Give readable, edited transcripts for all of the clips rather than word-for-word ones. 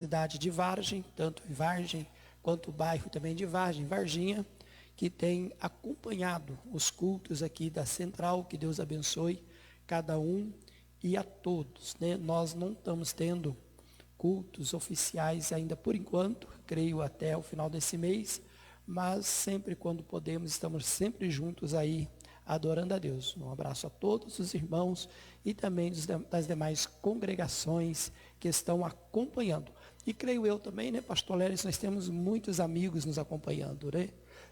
cidade de Vargem, tanto em Vargem quanto o bairro também de Vargem, Varginha, que tem acompanhado os cultos aqui da Central. Que Deus abençoe cada um e a todos, né? Nós não estamos tendo cultos oficiais ainda por enquanto, creio até o final desse mês, mas sempre quando podemos, estamos sempre juntos aí, adorando a Deus. Um abraço a todos os irmãos e também das demais congregações que estão acompanhando. E creio eu também, né, pastor Léris, nós temos muitos amigos nos acompanhando, né?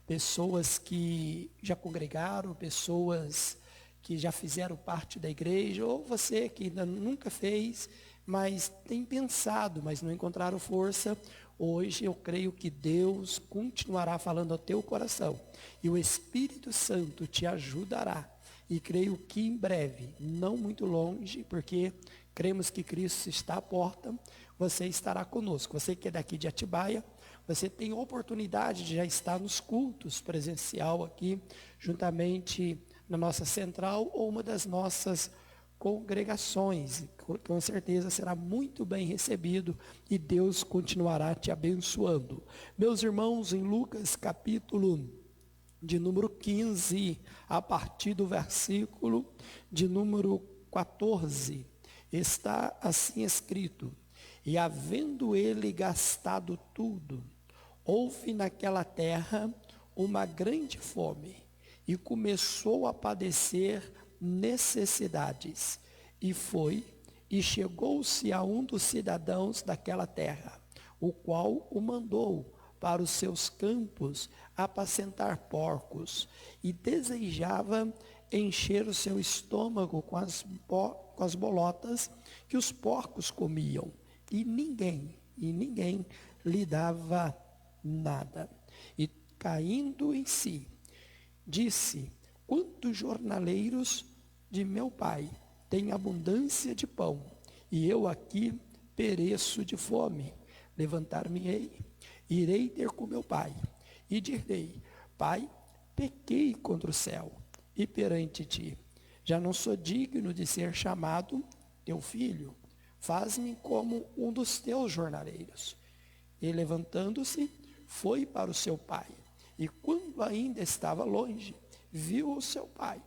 Pessoas que já congregaram, pessoas que já fizeram parte da igreja, ou você que ainda nunca fez, mas tem pensado, mas não encontraram força. Hoje eu creio que Deus continuará falando ao teu coração, e o Espírito Santo te ajudará, e creio que em breve, não muito longe, porque cremos que Cristo está à porta, você estará conosco. Você que é daqui de Atibaia, você tem oportunidade de já estar nos cultos presencial aqui, juntamente na nossa central ou uma das nossas congregações. Com certeza será muito bem recebido e Deus continuará te abençoando. Meus irmãos, em Lucas capítulo de número 15, a partir do versículo de número 14, está assim escrito: e havendo ele gastado tudo, houve naquela terra uma grande fome, e começou a padecer necessidades, e foi, e chegou-se a um dos cidadãos daquela terra, o qual o mandou para os seus campos apacentar porcos, e desejava encher o seu estômago com as bolotas que os porcos comiam, e ninguém lhe dava nada. E caindo em si, disse: quantos jornaleiros de meu pai têm abundância de pão, e eu aqui pereço de fome. Levantar-me-ei, irei ter com meu pai, e direi: Pai, pequei contra o céu e perante ti, já não sou digno de ser chamado teu filho, faz-me como um dos teus jornaleiros. E levantando-se, foi para o seu pai, e quando ainda estava longe, viu o seu pai,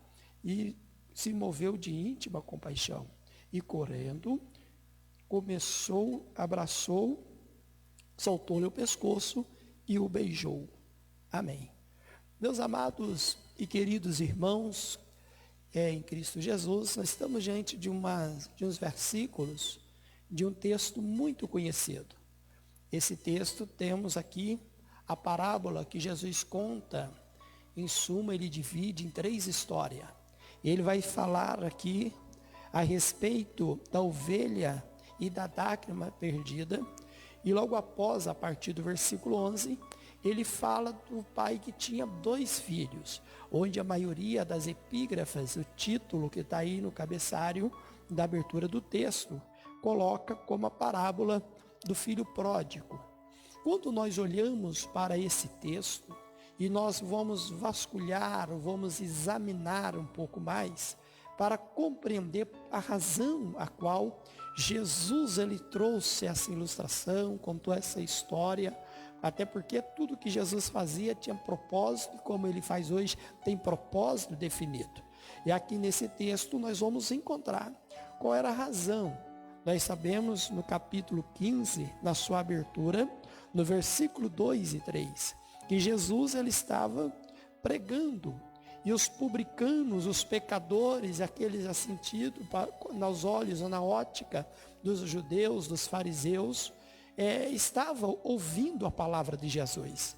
e se moveu de íntima compaixão, e correndo, abraçou, soltou-lhe o pescoço e o beijou. Amém. Meus amados e queridos irmãos, em Cristo Jesus, nós estamos diante de uns versículos de um texto muito conhecido. Esse texto, temos aqui a parábola que Jesus conta. Em suma, ele divide em 3 histórias. Ele vai falar aqui a respeito da ovelha e da dracma perdida. E logo após, a partir do versículo 11, ele fala do pai que tinha 2 filhos, onde a maioria das epígrafes, o título que está aí no cabeçário da abertura do texto, coloca como a parábola do filho pródigo. Quando nós olhamos para esse texto, e nós vamos vasculhar, vamos examinar um pouco mais, para compreender a razão a qual Jesus ele trouxe essa ilustração, contou essa história, até porque tudo que Jesus fazia tinha propósito, e como ele faz hoje, tem propósito definido. E aqui nesse texto nós vamos encontrar qual era a razão. Nós sabemos no capítulo 15, na sua abertura, no versículo 2 e 3, que Jesus ele estava pregando, e os publicanos, os pecadores, aqueles assentidos nos olhos ou na ótica dos judeus, dos fariseus, estavam ouvindo a palavra de Jesus.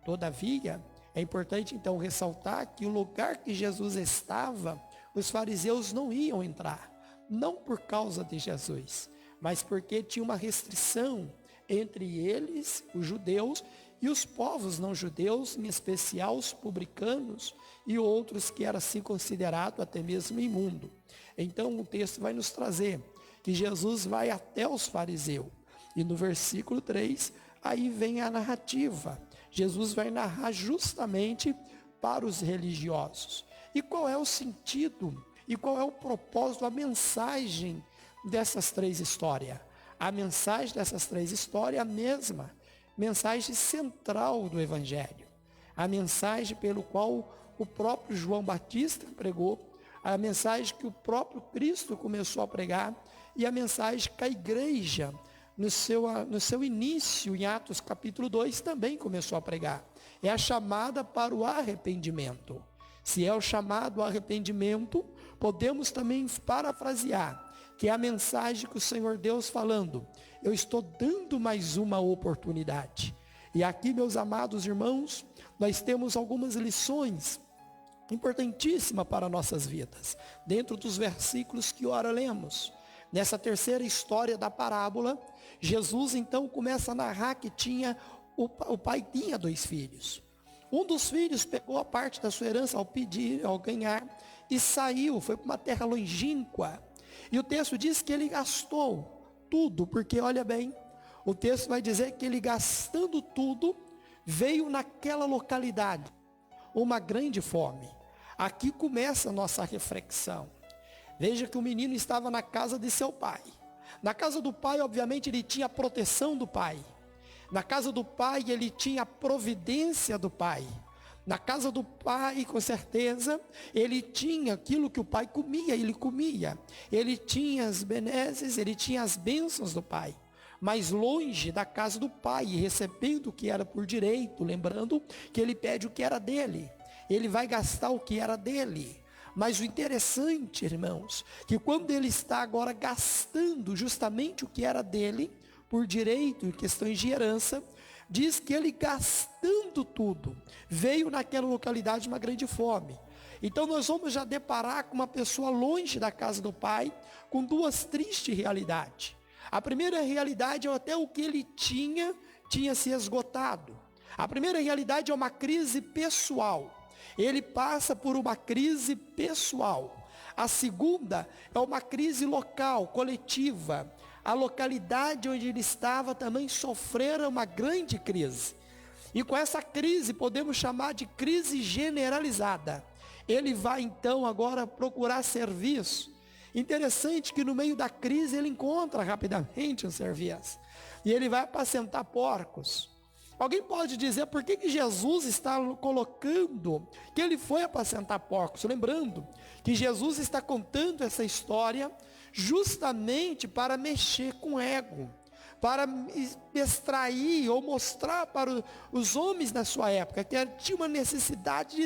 Todavia, é importante então ressaltar que o lugar que Jesus estava, os fariseus não iam entrar, não por causa de Jesus, mas porque tinha uma restrição entre eles, os judeus, e os povos não judeus, em especial os publicanos e outros que eram assim considerados até mesmo imundo. Então o texto vai nos trazer que Jesus vai até os fariseus. E no versículo 3, aí vem a narrativa. Jesus vai narrar justamente para os religiosos. E qual é o sentido, e qual é o propósito, a mensagem dessas 3 histórias? A mensagem dessas 3 histórias é a mesma, mensagem central do Evangelho. A mensagem pelo qual o próprio João Batista pregou, a mensagem que o próprio Cristo começou a pregar e a mensagem que a igreja, no seu início, em Atos capítulo 2, também começou a pregar. É a chamada para o arrependimento. Se é o chamado ao arrependimento, podemos também parafrasear, que é a mensagem que o Senhor Deus falando, eu estou dando mais uma oportunidade. E aqui, meus amados irmãos, nós temos algumas lições importantíssimas para nossas vidas, dentro dos versículos que ora lemos. Nessa terceira história da parábola, Jesus então começa a narrar que o pai tinha 2 filhos. Um dos filhos pegou a parte da sua herança ao ganhar, e saiu, foi para uma terra longínqua. E o texto diz que ele gastou tudo, porque olha bem, o texto vai dizer que ele gastando tudo, veio naquela localidade uma grande fome. Aqui começa a nossa reflexão. Veja que o menino estava na casa de seu pai. Na casa do pai, obviamente, ele tinha a proteção do pai. Na casa do pai, ele tinha a providência do pai. Na casa do pai, com certeza, ele tinha aquilo que o pai comia, ele comia. Ele tinha as benesses, ele tinha as bênçãos do pai. Mas longe da casa do pai, recebendo o que era por direito, lembrando que ele pede o que era dele. Ele vai gastar o que era dele. Mas o interessante, irmãos, que quando ele está agora gastando justamente o que era dele, por direito, em questões de herança, diz que ele gastando tudo, veio naquela localidade uma grande fome. Então nós vamos já deparar com uma pessoa longe da casa do pai, com 2 tristes realidades. A primeira realidade é até o que ele tinha se esgotado. A primeira realidade é uma crise pessoal. Ele passa por uma crise pessoal. A segunda é uma crise local, coletiva. A localidade onde ele estava também sofrera uma grande crise. E com essa crise podemos chamar de crise generalizada. Ele vai então agora procurar serviço. Interessante que no meio da crise ele encontra rapidamente um serviço. E ele vai apacentar porcos. Alguém pode dizer por que Jesus está colocando que ele foi apacentar porcos? Lembrando que Jesus está contando essa história justamente para mexer com o ego, para extrair ou mostrar para os homens da sua época que tinha uma necessidade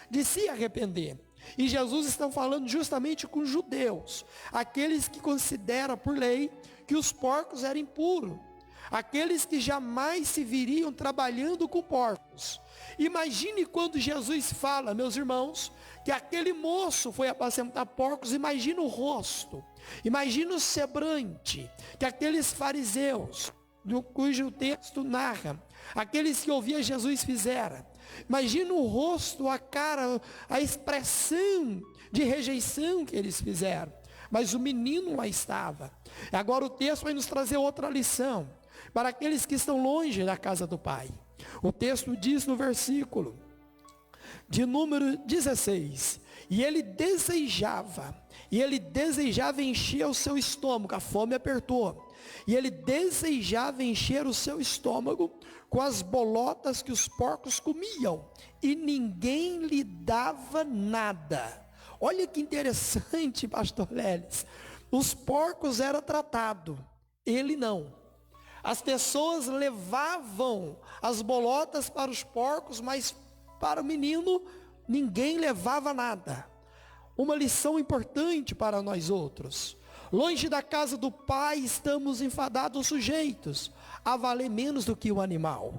de se arrepender. E Jesus está falando justamente com os judeus, aqueles que consideram por lei que os porcos eram impuros. Aqueles que jamais se viriam trabalhando com porcos. Imagine quando Jesus fala, meus irmãos, que aquele moço foi apacentar porcos. Imagina o rosto, imagina o semblante que aqueles fariseus, cujo texto narra, aqueles que ouviam Jesus fizeram. Imagina o rosto, a cara, a expressão de rejeição que eles fizeram. Mas o menino lá estava. Agora o texto vai nos trazer outra lição para aqueles que estão longe da casa do pai. O texto diz no versículo de número 16, e ele desejava encher o seu estômago, a fome apertou, e ele desejava encher o seu estômago com as bolotas que os porcos comiam, e ninguém lhe dava nada. Olha que interessante, pastor Leles, os porcos eram tratados, ele não. As pessoas levavam as bolotas para os porcos, mas para o menino ninguém levava nada. Uma lição importante para nós outros. Longe da casa do pai estamos enfadados sujeitos a valer menos do que o animal.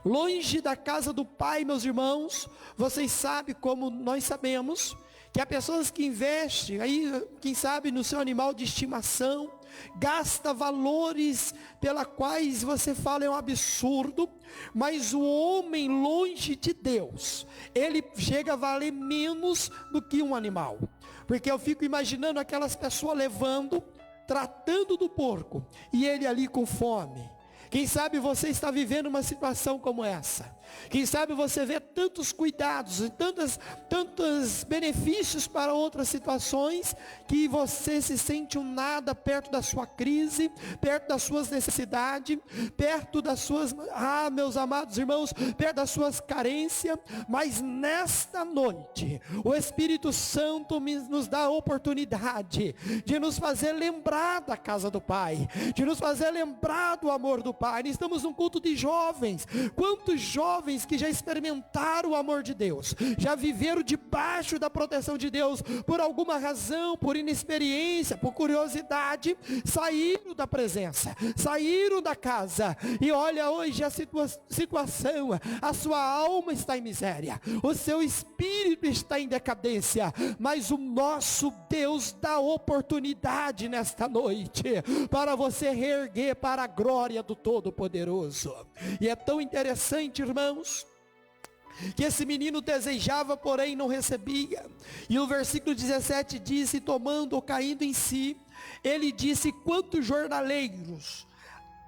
Longe da casa do pai, meus irmãos, vocês sabem como nós sabemos, que há pessoas que investem, aí, quem sabe, no seu animal de estimação, gasta valores pela quais você fala é um absurdo, mas o homem longe de Deus, ele chega a valer menos do que um animal. Porque eu fico imaginando aquelas pessoas levando, tratando do porco, e ele ali com fome. Quem sabe você está vivendo uma situação como essa. Quem sabe você vê tantos cuidados e tantos benefícios para outras situações, que você se sente um nada perto da sua crise, perto das suas necessidades, perto das suas, meus amados irmãos, perto das suas carências. Mas nesta noite, o Espírito Santo nos dá a oportunidade de nos fazer lembrar da casa do Pai, de nos fazer lembrar do amor do Pai. Estamos num culto de jovens. Quantos jovens que já experimentaram o amor de Deus, já viveram debaixo da proteção de Deus, por alguma razão, por inexperiência, por curiosidade, saíram da presença, saíram da casa, e olha hoje a situação, a sua alma está em miséria, o seu espírito está em decadência, mas o nosso Deus dá oportunidade nesta noite, para você reerguer para a glória do Todo-Poderoso. E é tão interessante, irmãos, que esse menino desejava, porém não recebia. E o versículo 17 diz: e tomando ou caindo em si, ele disse: quantos jornaleiros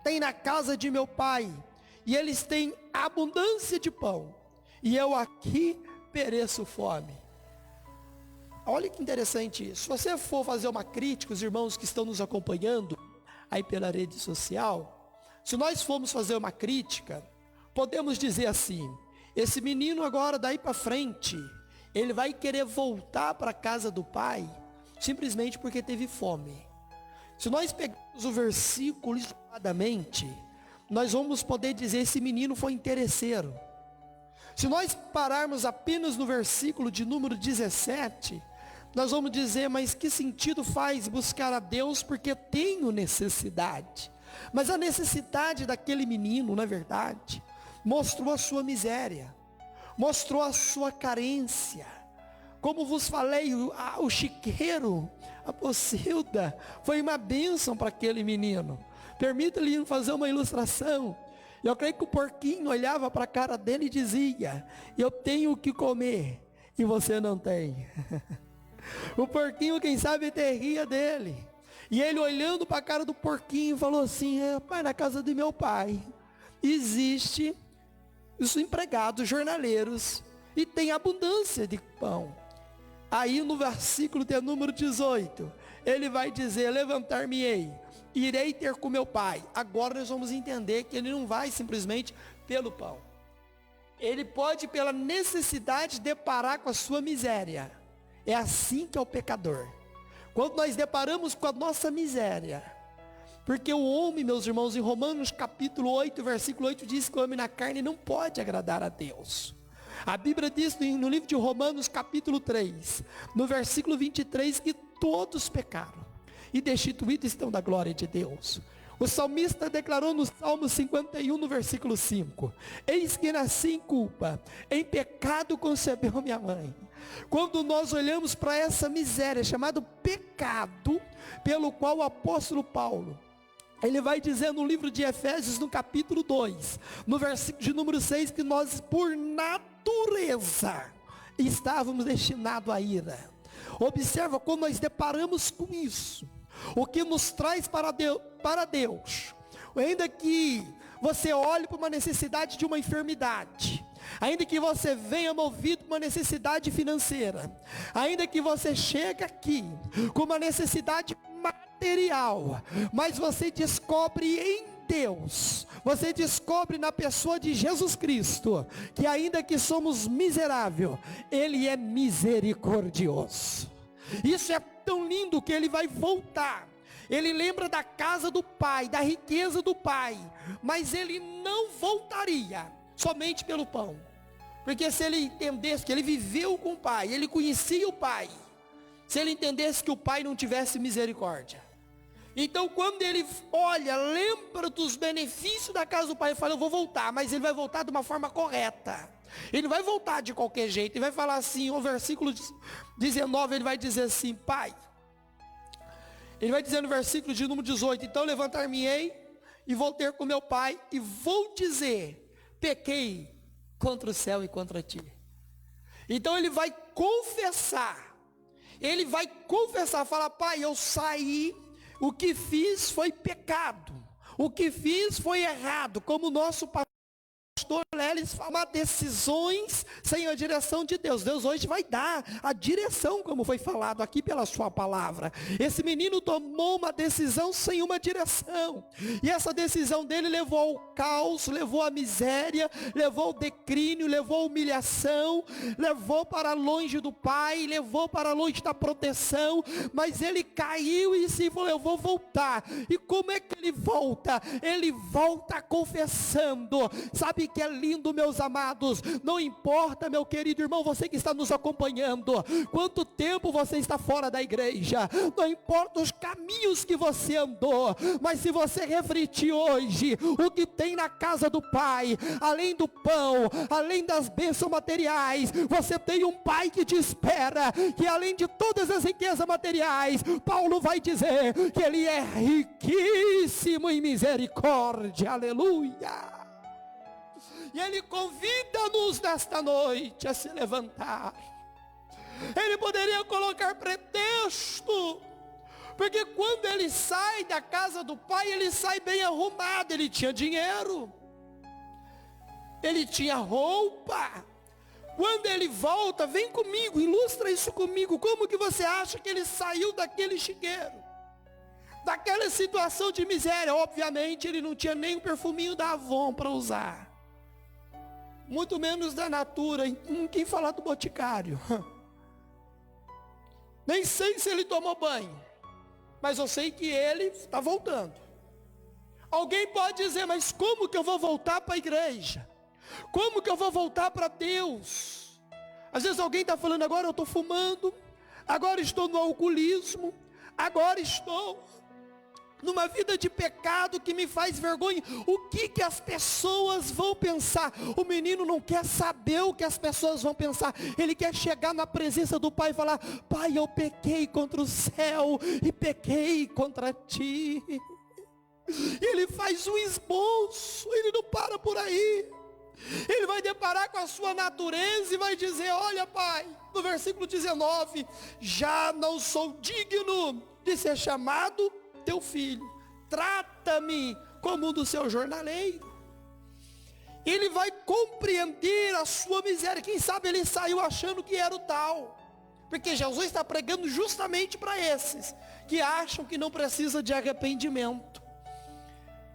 tem na casa de meu pai, e eles têm abundância de pão, e eu aqui pereço fome. Olha que interessante isso. Se você for fazer uma crítica, os irmãos que estão nos acompanhando aí pela rede social, se nós formos fazer uma crítica, podemos dizer assim: esse menino agora daí para frente, ele vai querer voltar para a casa do pai, simplesmente porque teve fome. Se nós pegarmos o versículo isoladamente, nós vamos poder dizer: esse menino foi interesseiro. Se nós pararmos apenas no versículo de número 17, nós vamos dizer: mas que sentido faz buscar a Deus porque tenho necessidade? Mas a necessidade daquele menino, na verdade, mostrou a sua miséria, mostrou a sua carência. Como vos falei, o chiqueiro, a pocilda, foi uma bênção para aquele menino. Permita-lhe fazer uma ilustração. Eu creio que o porquinho olhava para a cara dele e dizia: eu tenho o que comer e você não tem. O porquinho, quem sabe, até ria dele. E ele, olhando para a cara do porquinho, falou assim: pai, na casa de meu pai existe os empregados, jornaleiros, e tem abundância de pão. Aí no versículo de número 18, ele vai dizer: levantar-me-ei, irei ter com meu pai. Agora nós vamos entender que ele não vai simplesmente pelo pão. Ele pode, pela necessidade, deparar com a sua miséria. É assim que é o pecador. Quando nós deparamos com a nossa miséria, porque o homem, meus irmãos, em Romanos capítulo 8, versículo 8, diz que o homem na carne não pode agradar a Deus. A Bíblia diz no livro de Romanos capítulo 3, no versículo 23, que todos pecaram e destituídos estão da glória de Deus. O salmista declarou no Salmo 51, no versículo 5: eis que nasci em culpa, em pecado concebeu minha mãe. Quando nós olhamos para essa miséria, chamado pecado, pelo qual o apóstolo Paulo, ele vai dizer no livro de Efésios, no capítulo 2, no versículo de número 6, que nós, por natureza, estávamos destinados à ira. Observa, quando nós deparamos com isso, o que nos traz para Deus, ainda que você olhe para uma necessidade de uma enfermidade, ainda que você venha movido por uma necessidade financeira, ainda que você chegue aqui com uma necessidade material, mas você descobre em Deus, você descobre na pessoa de Jesus Cristo, que ainda que somos miseráveis, Ele é misericordioso. Isso é tão lindo que Ele vai voltar. Ele lembra da casa do Pai, da riqueza do Pai, mas Ele não voltaria somente pelo pão, porque se Ele entendesse que Ele viveu com o Pai, Ele conhecia o Pai, se Ele entendesse que o Pai não tivesse misericórdia, então quando Ele olha, lembra dos benefícios da casa do Pai, Ele fala: eu vou voltar, mas Ele vai voltar de uma forma correta. Ele não vai voltar de qualquer jeito. Ele vai falar assim, o versículo 19, ele vai dizer assim: Pai, ele vai dizer no versículo de número 18: então levantar-me-ei e vou ter com meu pai, e vou dizer: pequei contra o céu e contra ti. Então ele vai confessar, falar: pai, eu saí, o que fiz foi pecado, o que fiz foi errado, como o nosso pastor pastor Lelis tomar decisões sem a direção de Deus. Deus hoje vai dar a direção, como foi falado aqui pela sua palavra. Esse menino tomou uma decisão sem uma direção. E essa decisão dele levou ao caos, levou à miséria, levou ao declínio, levou à humilhação, levou para longe do pai, levou para longe da proteção. Mas ele caiu e se falou, eu vou voltar. E como é que ele volta? Ele volta confessando. Sabe que é lindo, meus amados? Não importa, meu querido irmão, você que está nos acompanhando, quanto tempo você está fora da igreja, não importa os caminhos que você andou, mas se você refletir hoje, o que tem na casa do Pai, além do pão, além das bênçãos materiais, você tem um Pai que te espera, que além de todas as riquezas materiais, Paulo vai dizer que ele é riquíssimo em misericórdia, aleluia. E ele convida-nos nesta noite a se levantar. Ele poderia colocar pretexto, porque quando ele sai da casa do pai, ele sai bem arrumado. Ele tinha dinheiro, ele tinha roupa. Quando ele volta, vem comigo, ilustra isso comigo. Como que você acha que ele saiu daquele chiqueiro, daquela situação de miséria? Obviamente ele não tinha nem o perfuminho da Avon para usar, muito menos da Natura, quem falar do Boticário. Nem sei se ele tomou banho, mas eu sei que ele está voltando. Alguém pode dizer, mas como que eu vou voltar para a igreja? Como que eu vou voltar para Deus? Às vezes alguém está falando, agora eu estou fumando, agora estou no alcoolismo, agora estou numa vida de pecado que me faz vergonha. O que as pessoas vão pensar? O menino não quer saber o que as pessoas vão pensar. Ele quer chegar na presença do pai e falar, pai, eu pequei contra o céu e pequei contra ti. E ele faz um esboço, ele não para por aí. Ele vai deparar com a sua natureza e vai dizer, olha pai, no versículo 19, já não sou digno de ser chamado teu filho, trata-me como um do seu jornaleiro. Ele vai compreender a sua miséria. Quem sabe ele saiu achando que era o tal, porque Jesus está pregando justamente para esses que acham que não precisa de arrependimento.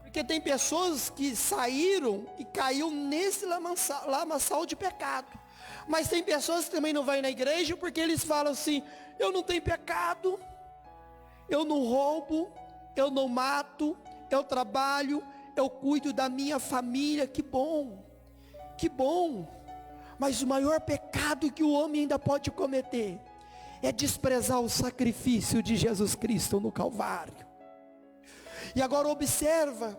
Porque tem pessoas que saíram e caiu nesse lamaçal de pecado. Mas tem pessoas que também não vão na igreja porque eles falam assim, eu não tenho pecado, eu não roubo, eu não mato, eu trabalho, eu cuido da minha família, que bom, que bom. Mas o maior pecado que o homem ainda pode cometer é desprezar o sacrifício de Jesus Cristo no Calvário. E agora observa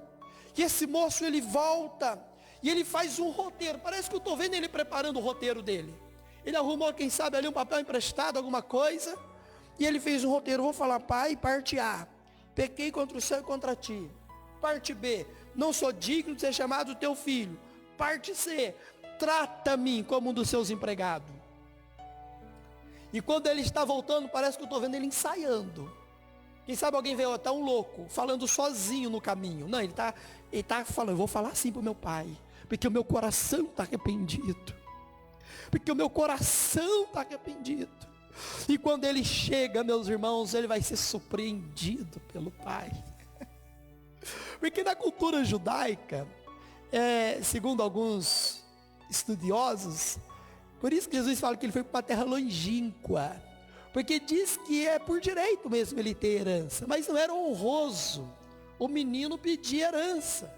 que esse moço ele volta e ele faz um roteiro. Parece que eu estou vendo ele preparando o roteiro dele. Ele arrumou, quem sabe, ali um papel emprestado, alguma coisa, e ele fez um roteiro. Vou falar, pai, parte A, pequei contra o céu e contra ti. Parte B, não sou digno de ser chamado teu filho. Parte C, trata-me como um dos seus empregados. E quando ele está voltando, parece que eu estou vendo ele ensaiando. Quem sabe alguém veio até um louco, falando sozinho no caminho. Não, ele está falando, eu vou falar assim para o meu pai, porque o meu coração está arrependido. Porque o meu coração está arrependido. E quando ele chega, meus irmãos, ele vai ser surpreendido pelo pai. Porque na cultura judaica, segundo alguns estudiosos, por isso que Jesus fala que ele foi para uma terra longínqua, porque diz que é por direito mesmo ele ter herança, mas não era honroso o menino pedir herança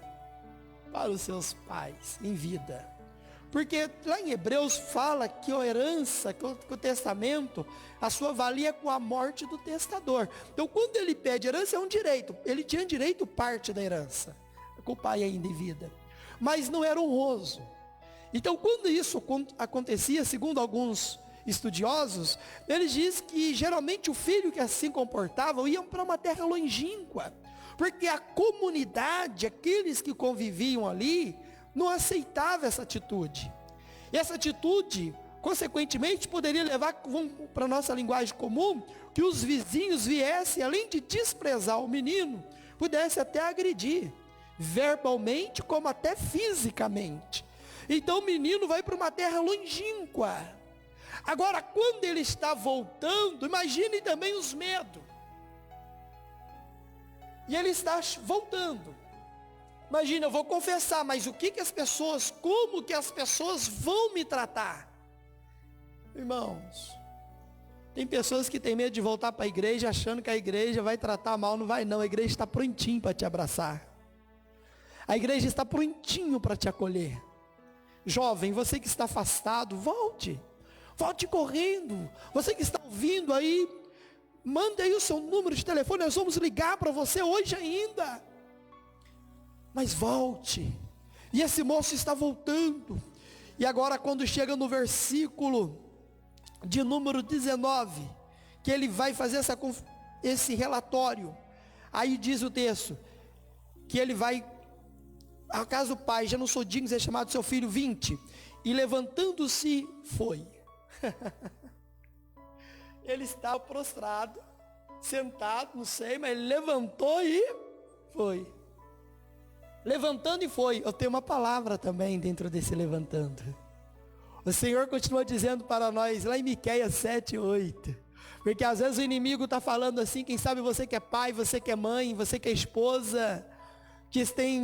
para os seus pais em vida. Porque lá em Hebreus fala que a herança, que o testamento, a sua valia com a morte do testador. Então quando ele pede herança é um direito, ele tinha direito parte da herança, com o pai ainda em vida, mas não era honroso. Então quando isso acontecia, segundo alguns estudiosos, eles dizem que geralmente o filho que assim comportava ia para uma terra longínqua, porque a comunidade, aqueles que conviviam ali, não aceitava essa atitude. E essa atitude, consequentemente, poderia levar, para a nossa linguagem comum, que os vizinhos viessem, além de desprezar o menino, pudessem até agredir, verbalmente como até fisicamente. Então o menino vai para uma terra longínqua. Agora, quando ele está voltando, imagine também os medos. E ele está voltando. Imagina, eu vou confessar, mas como que as pessoas vão me tratar? Irmãos, tem pessoas que têm medo de voltar para a igreja, achando que a igreja vai tratar mal. Não vai não, a igreja está prontinho para te abraçar. A igreja está prontinho para te acolher. Jovem, você que está afastado, volte correndo. Você que está ouvindo aí, manda aí o seu número de telefone, nós vamos ligar para você hoje ainda. Mas volte. E esse moço está voltando. E agora quando chega no versículo de número 19, que ele vai fazer esse relatório, aí diz o texto, que ele vai, a casa do pai, já não sou digno de ser chamado seu filho, 20, e levantando-se foi. Ele estava prostrado, sentado, não sei, mas ele levantou e foi. Levantando e foi. Eu tenho uma palavra também dentro desse levantando. O Senhor continua dizendo para nós, lá em Miqueias 7:8, porque às vezes o inimigo está falando assim, quem sabe você que é pai, você que é mãe, você que é esposa, que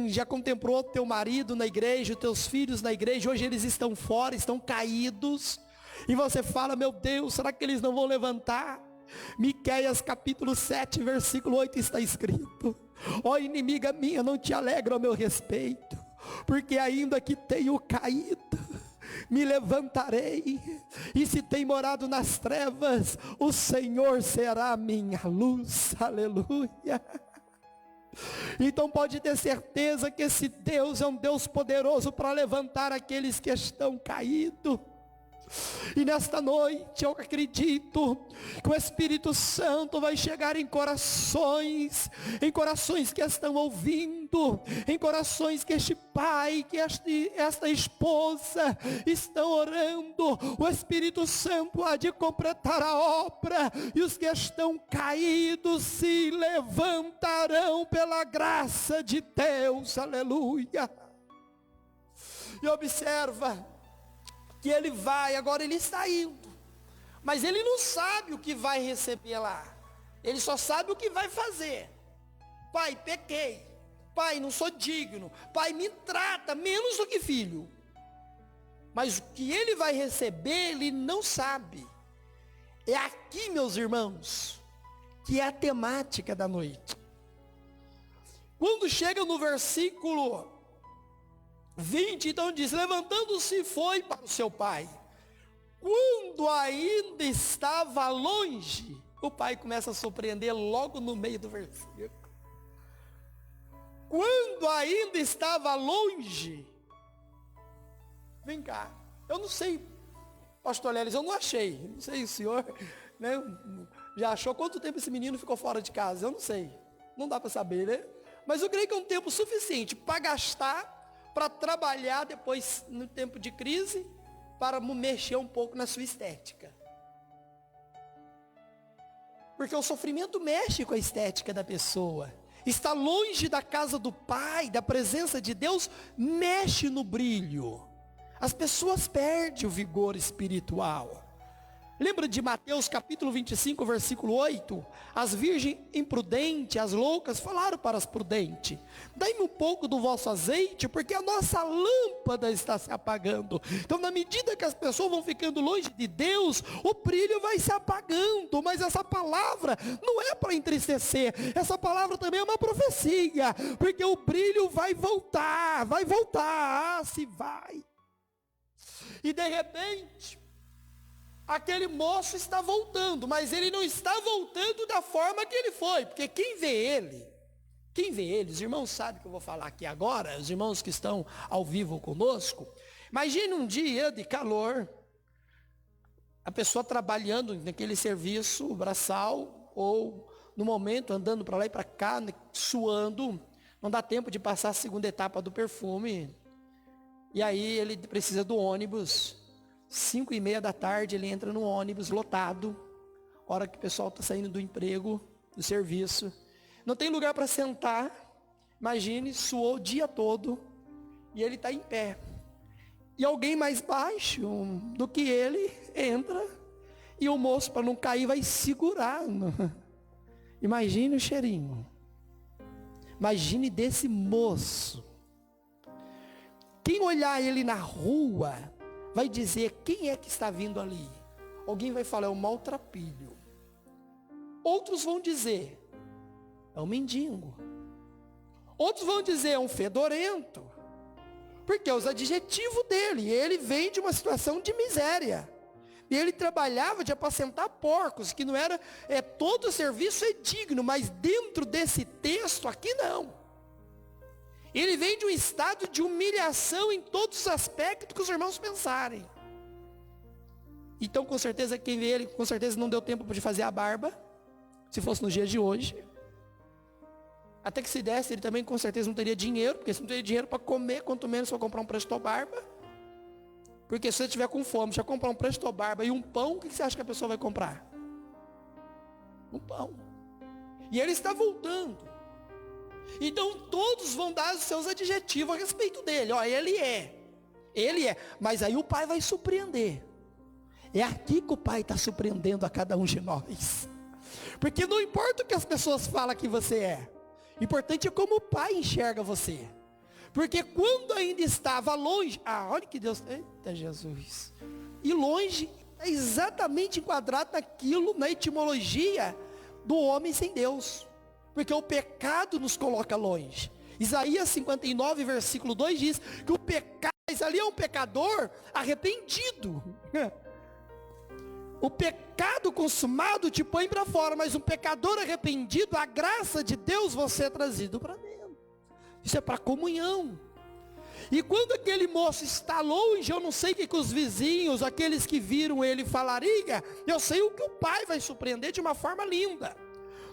já contemplou teu marido na igreja, os teus filhos na igreja, hoje eles estão fora, estão caídos, e você fala, meu Deus, será que eles não vão levantar? Miqueias capítulo 7, versículo 8 está escrito, ó inimiga minha, não te alegra ao meu respeito, porque ainda que tenho caído, me levantarei, e se tem morado nas trevas, o Senhor será a minha luz, aleluia. Então pode ter certeza que esse Deus é um Deus poderoso para levantar aqueles que estão caídos. E nesta noite eu acredito que o Espírito Santo vai chegar em corações que estão ouvindo, em corações que este pai, que esta esposa estão orando. O Espírito Santo há de completar a obra, e os que estão caídos se levantarão pela graça de Deus, aleluia. E observa que ele vai, agora ele está indo, mas ele não sabe o que vai receber lá, ele só sabe o que vai fazer. Pai, pequei, pai, não sou digno, pai, me trata menos do que filho, mas o que ele vai receber, ele não sabe. É aqui, meus irmãos, que é a temática da noite. Quando chega no versículo 20, então diz, levantando-se foi para o seu pai. Quando ainda estava longe, o pai começa a surpreender logo no meio do versículo. Quando ainda estava longe, vem cá, eu não sei, pastor Lelis, eu não achei, não sei, o senhor, né, já achou quanto tempo esse menino ficou fora de casa? Eu não sei, não dá para saber, né? Mas eu creio que é um tempo suficiente para gastar, para trabalhar depois no tempo de crise, para mexer um pouco na sua estética. Porque o sofrimento mexe com a estética da pessoa. Está longe da casa do Pai, da presença de Deus, mexe no brilho. As pessoas perdem o vigor espiritual. Lembra de Mateus capítulo 25, versículo 8? As virgens imprudentes, as loucas, falaram para as prudentes: dai-me um pouco do vosso azeite, porque a nossa lâmpada está se apagando. Então, na medida que as pessoas vão ficando longe de Deus, o brilho vai se apagando. Mas essa palavra não é para entristecer, essa palavra também é uma profecia, porque o brilho vai voltar, se vai. E de repente, aquele moço está voltando, mas ele não está voltando da forma que ele foi, porque quem vê ele, os irmãos sabem que eu vou falar aqui agora, os irmãos que estão ao vivo conosco, imagine um dia de calor, a pessoa trabalhando naquele serviço braçal, ou no momento andando para lá e para cá, suando, não dá tempo de passar a segunda etapa do perfume, e aí ele precisa do ônibus. 5:30 da tarde ele entra no ônibus lotado, hora que o pessoal está saindo do emprego, do serviço, não tem lugar para sentar. Imagine, suou o dia todo e ele está em pé. E alguém mais baixo do que ele entra, e o moço, para não cair, vai segurando. Imagine o cheirinho. Imagine desse moço. Quem olhar ele na rua vai dizer: quem é que está vindo ali? Alguém vai falar: é um maltrapilho. Outros vão dizer: é um mendigo. Outros vão dizer: é um fedorento. Porque os adjetivos dele, ele vem de uma situação de miséria. E ele trabalhava de apacentar porcos, que não era, todo serviço é digno, mas dentro desse texto aqui não. Ele vem de um estado de humilhação em todos os aspectos que os irmãos pensarem. Então, com certeza, quem vê ele, com certeza não deu tempo de fazer a barba, se fosse nos dias de hoje. Até que se desse, ele também com certeza não teria dinheiro, porque se não teria dinheiro para comer, quanto menos para comprar um Presto Barba. Porque se você estiver com fome, já comprar um Presto Barba e um pão, o que você acha que a pessoa vai comprar? Um pão. E ele está voltando. Então todos vão dar os seus adjetivos a respeito dele. Ó, ele é. Mas aí o Pai vai surpreender. É aqui que o Pai está surpreendendo a cada um de nós. Porque não importa o que as pessoas falam que você é. O importante é como o Pai enxerga você. Porque quando ainda estava longe, olha que Deus, eita Jesus. E longe é exatamente enquadrado naquilo, na etimologia do homem sem Deus. Porque o pecado nos coloca longe. Isaías 59, versículo 2 diz que o pecado, mas ali é um pecador arrependido. O pecado consumado te põe para fora, mas um pecador arrependido, a graça de Deus você é trazido para dentro. Isso é para comunhão. E quando aquele moço está longe, eu não sei o que os vizinhos, aqueles que viram ele falariam, eu sei o que o Pai vai surpreender de uma forma linda.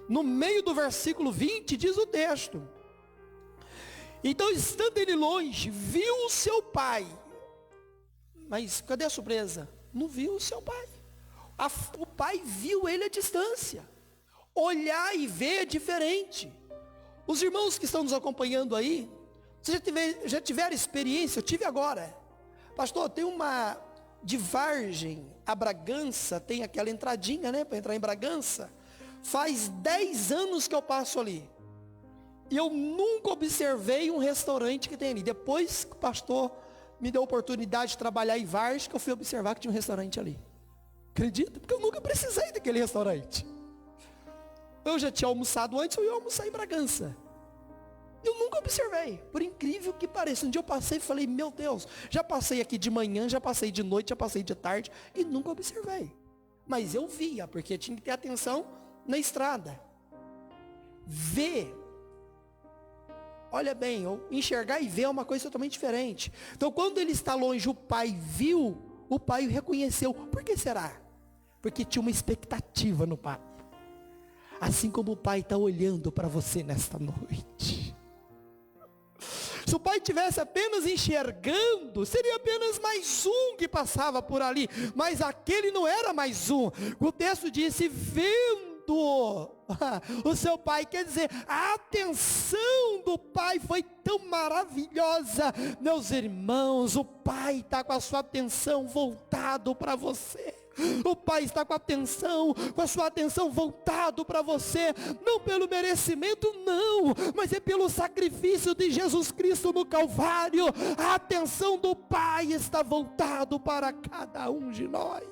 No meio do versículo 20 diz o texto: então, estando ele longe, viu o seu pai. Mas cadê a surpresa? Não viu o seu pai. O pai viu ele à distância. Olhar e ver é diferente. Os irmãos que estão nos acompanhando aí, vocês já tiveram experiência? Eu tive agora. Pastor, tem uma de Vargem a Bragança, tem aquela entradinha, né, para entrar em Bragança. Faz 10 anos que eu passo ali. E eu nunca observei um restaurante que tem ali. Depois que o pastor me deu a oportunidade de trabalhar em Vargem, que eu fui observar que tinha um restaurante ali. Acredita? Porque eu nunca precisei daquele restaurante. Eu já tinha almoçado antes, eu ia almoçar em Bragança. Eu nunca observei, por incrível que pareça. Um dia eu passei e falei: meu Deus, já passei aqui de manhã, já passei de noite, já passei de tarde, e nunca observei. Mas eu via, porque tinha que ter atenção na estrada. Ver, olha bem, enxergar e ver é uma coisa totalmente diferente. Então quando ele está longe, o pai viu, o pai o reconheceu. Por que será? Porque tinha uma expectativa no pai. Assim como o pai está olhando para você nesta noite. Se o pai tivesse apenas enxergando, seria apenas mais um que passava por ali. Mas aquele não era mais um. O texto disse: vendo o seu pai. Quer dizer, a atenção do pai foi tão maravilhosa. Meus irmãos, o pai está com a sua atenção voltado para você. O pai está com a sua atenção voltado para você, não pelo merecimento, não, mas é pelo sacrifício de Jesus Cristo no Calvário. A atenção do pai está voltado para cada um de nós.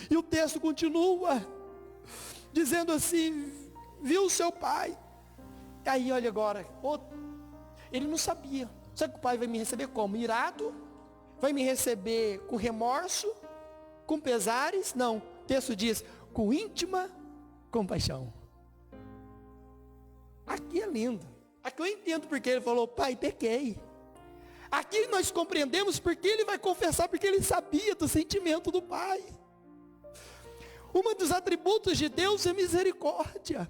E o texto continua dizendo assim: viu o seu pai. Aí olha agora, ele não sabia. Sabe que o pai vai me receber como? Irado? Vai me receber com remorso? Com pesares? Não. O texto diz: com íntima compaixão. Aqui é lindo. Aqui eu entendo porque ele falou: pai, pequei. Aqui nós compreendemos porque ele vai confessar, porque ele sabia do sentimento do pai. Um dos atributos de Deus é misericórdia,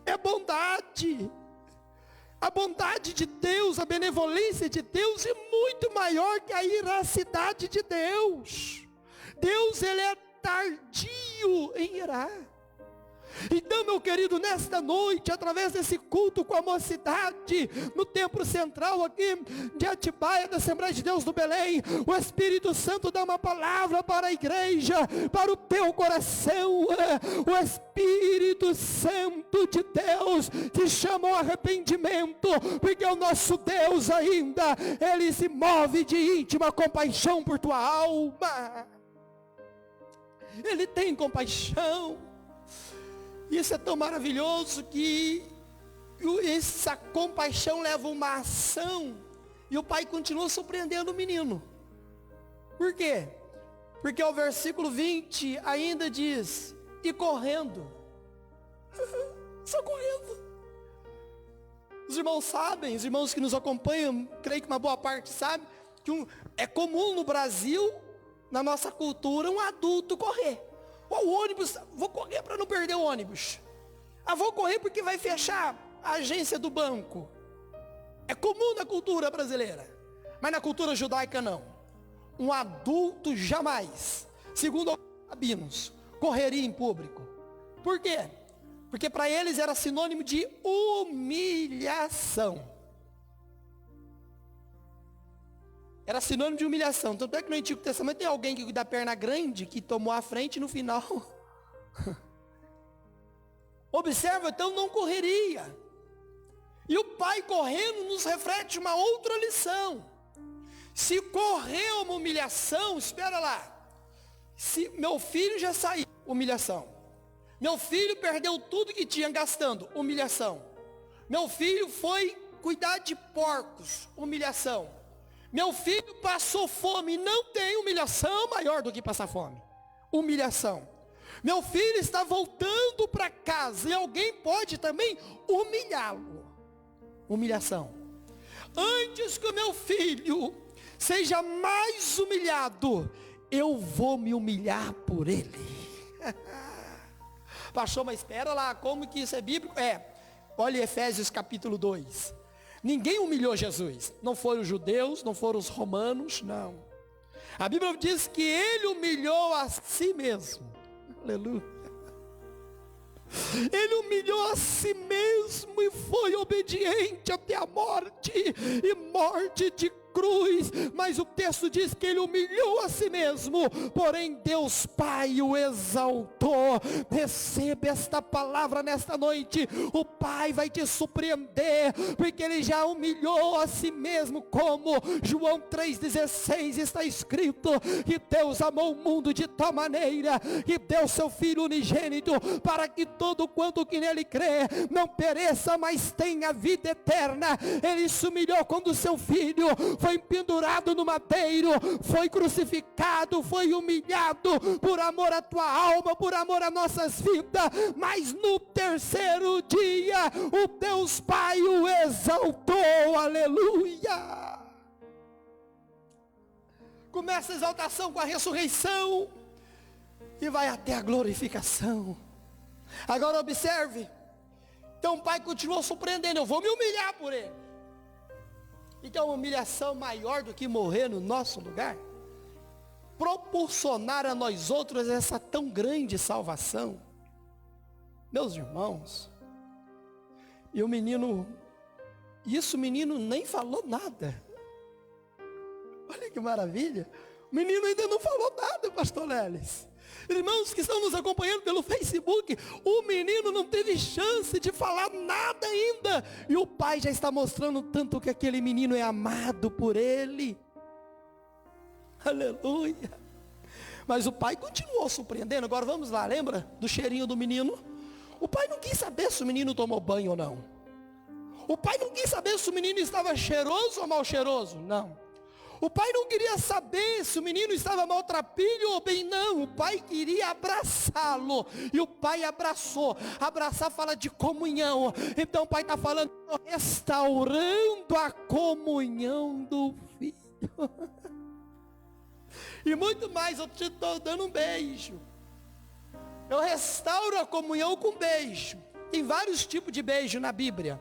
é bondade. A bondade de Deus, a benevolência de Deus é muito maior que a iracidade de Deus. Deus, ele é tardio em irar. Então, meu querido, nesta noite, através desse culto com a mocidade, no templo central aqui de Atibaia, da Assembleia de Deus do Belém, o Espírito Santo dá uma palavra para a igreja, para o teu coração. O Espírito Santo de Deus te chama ao arrependimento, porque o nosso Deus ainda, Ele se move de íntima compaixão por tua alma. Ele tem compaixão. E isso é tão maravilhoso que essa compaixão leva uma ação. E o pai continua surpreendendo o menino. Por quê? Porque o versículo 20 ainda diz: e correndo. Só correndo. Os irmãos sabem, os irmãos que nos acompanham, creio que uma boa parte sabe, que é comum no Brasil, na nossa cultura, um adulto correr. O ônibus, vou correr para não perder o ônibus. Vou correr porque vai fechar a agência do banco. É comum na cultura brasileira, mas na cultura judaica não. Um adulto jamais, segundo os rabinos, correria em público. Por quê? Porque para eles era sinônimo de humilhação. Era sinônimo de humilhação. Tanto é que no Antigo Testamento tem alguém que dá perna grande, que tomou a frente e no final. Observa, então não correria. E o pai correndo nos reflete uma outra lição. Se correr é uma humilhação, espera lá. Se meu filho já saiu, humilhação. Meu filho perdeu tudo que tinha gastando, humilhação. Meu filho foi cuidar de porcos, humilhação. Meu filho passou fome, não tem humilhação maior do que passar fome. Humilhação. Meu filho está voltando para casa e alguém pode também humilhá-lo. Humilhação. Antes que o meu filho seja mais humilhado, eu vou me humilhar por ele. Pastor, mas espera lá, como que isso é bíblico? Olha Efésios capítulo 2. Ninguém humilhou Jesus. Não foram os judeus, não foram os romanos, não. A Bíblia diz que ele humilhou a si mesmo. Aleluia. Ele humilhou a si mesmo e foi obediente até a morte, e morte de cruz. Mas o texto diz que ele humilhou a si mesmo, porém Deus Pai o exaltou. Receba esta palavra nesta noite. O Pai vai te surpreender, porque ele já humilhou a si mesmo, como João 3,16 está escrito, que Deus amou o mundo de tal maneira que deu seu Filho unigênito, para que todo quanto que nele crê não pereça, mas tenha vida eterna. Ele se humilhou quando seu Filho foi pendurado no madeiro, foi crucificado, foi humilhado por amor à tua alma, por amor às nossas vidas. Mas no terceiro dia o Deus Pai o exaltou. Aleluia. Começa a exaltação com a ressurreição e vai até a glorificação. Agora observe. Então o pai continuou surpreendendo: eu vou me humilhar por ele. Então, uma humilhação maior do que morrer no nosso lugar? Proporcionar a nós outros essa tão grande salvação. Meus irmãos, e o menino nem falou nada. Olha que maravilha. O menino ainda não falou nada, pastor Leles. Irmãos que estão nos acompanhando pelo Facebook, o menino não teve chance de falar nada ainda, e o pai já está mostrando tanto que aquele menino é amado por ele. Aleluia. Mas o pai continuou surpreendendo. Agora vamos lá, lembra do cheirinho do menino? O pai não quis saber se o menino tomou banho ou não. O pai não quis saber se o menino estava cheiroso ou mal cheiroso, não. O pai não queria saber se o menino estava maltrapilho ou bem, não. O pai queria abraçá-lo, e o pai abraçou. Abraçar fala de comunhão. Então o pai está falando, restaurando a comunhão do filho. E muito mais, eu te estou dando um beijo. Eu restauro a comunhão com beijo. Tem vários tipos de beijo na Bíblia.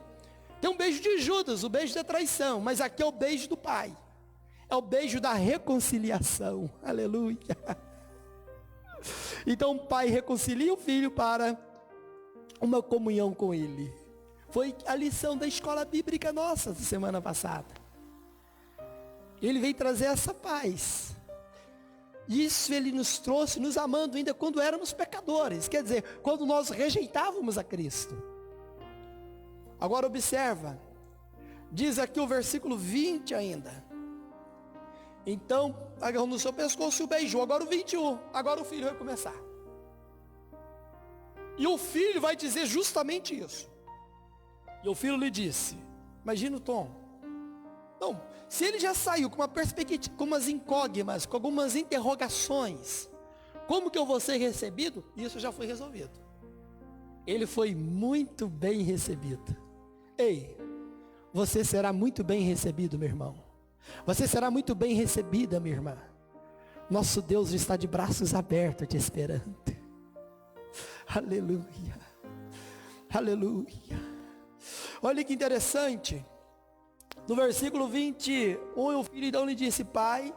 Tem um beijo de Judas, o beijo da traição, mas aqui é o beijo do pai. É o beijo da reconciliação. Aleluia. Então o pai reconcilia o filho para uma comunhão com Ele. Foi a lição da escola bíblica nossa da semana passada. Ele veio trazer essa paz. Isso Ele nos trouxe, nos amando ainda quando éramos pecadores. Quer dizer, quando nós rejeitávamos a Cristo. Agora observa. Diz aqui o versículo 20 ainda. Então, agarrou no seu pescoço e o beijou. Agora o 21. Agora o filho vai começar. E o filho vai dizer justamente isso. E o filho lhe disse. Imagina o tom. Não, se ele já saiu com uma perspectiva, com umas incógnitas, com algumas interrogações. Como que eu vou ser recebido? Isso já foi resolvido. Ele foi muito bem recebido. Ei, você será muito bem recebido, meu irmão. Você será muito bem recebida, minha irmã. Nosso Deus está de braços abertos te esperando. Aleluia. Aleluia. Olha que interessante. No versículo 21, o filho então lhe disse: Pai,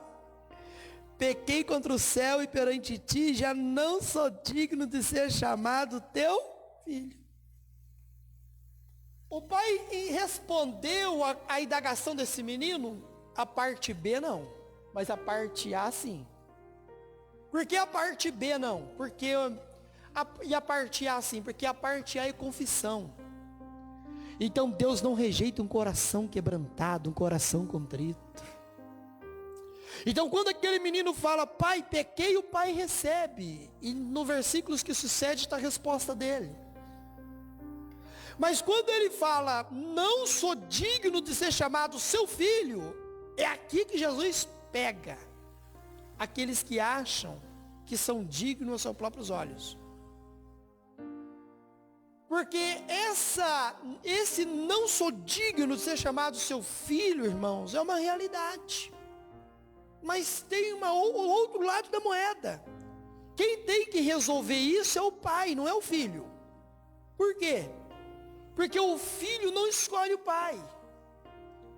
pequei contra o céu e perante ti, já não sou digno de ser chamado teu filho. O pai respondeu à indagação desse menino, a parte B não, mas a parte A sim. Por que a parte B não? E a parte A sim? Porque a parte A é confissão. Então Deus não rejeita um coração quebrantado, um coração contrito. Então quando aquele menino fala, pai, pequei, o pai recebe. E no versículos que sucede está a resposta dele. Mas quando ele fala, não sou digno de ser chamado seu filho, é aqui que Jesus pega aqueles que acham que são dignos aos seus próprios olhos. Porque esse não sou digno de ser chamado seu filho, irmãos, é uma realidade. Mas tem o outro lado da moeda. Quem tem que resolver isso é o pai, não é o filho. Por quê? Porque o filho não escolhe o pai.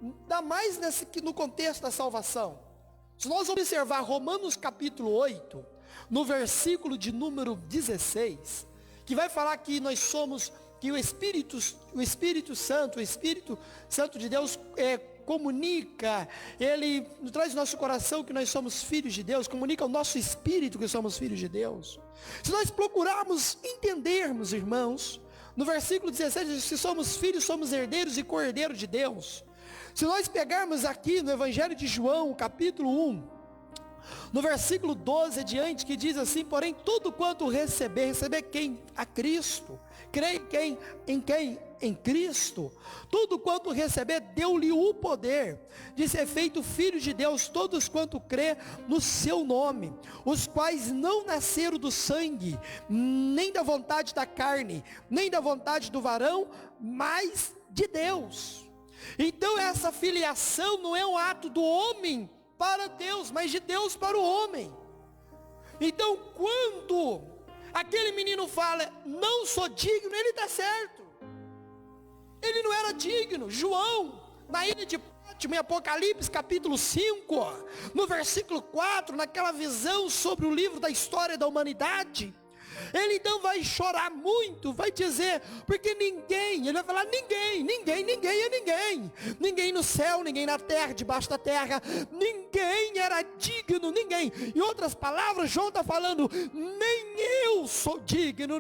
Ainda mais no contexto da salvação. Se nós observar Romanos capítulo 8, no versículo de número 16, que vai falar que nós somos, que o Espírito Santo de Deus comunica, ele traz no nosso coração que nós somos filhos de Deus, comunica ao nosso espírito que somos filhos de Deus. Se nós procurarmos entendermos, irmãos, no versículo 17, se somos filhos, somos herdeiros e co-herdeiros de Deus. Se nós pegarmos aqui no Evangelho de João, capítulo 1, no versículo 12 adiante, que diz assim, porém tudo quanto receber quem? A Cristo. Crê em quem? Em Cristo. Tudo quanto receber, deu-lhe o poder de ser feito filho de Deus, todos quanto crê no seu nome, os quais não nasceram do sangue, nem da vontade da carne, nem da vontade do varão, mas de Deus. Então essa filiação não é um ato do homem para Deus, mas de Deus para o homem. Então quando aquele menino fala, não sou digno, ele está certo. Ele não era digno. João, na ilha de Pátimo, em Apocalipse capítulo 5, no versículo 4, naquela visão sobre o livro da história da humanidade, ele então vai chorar muito, vai dizer, porque ninguém, ele vai falar, ninguém é ninguém. Ninguém no céu, ninguém na terra, debaixo da terra, ninguém era digno, ninguém. Em outras palavras, João está falando, nem eu sou digno.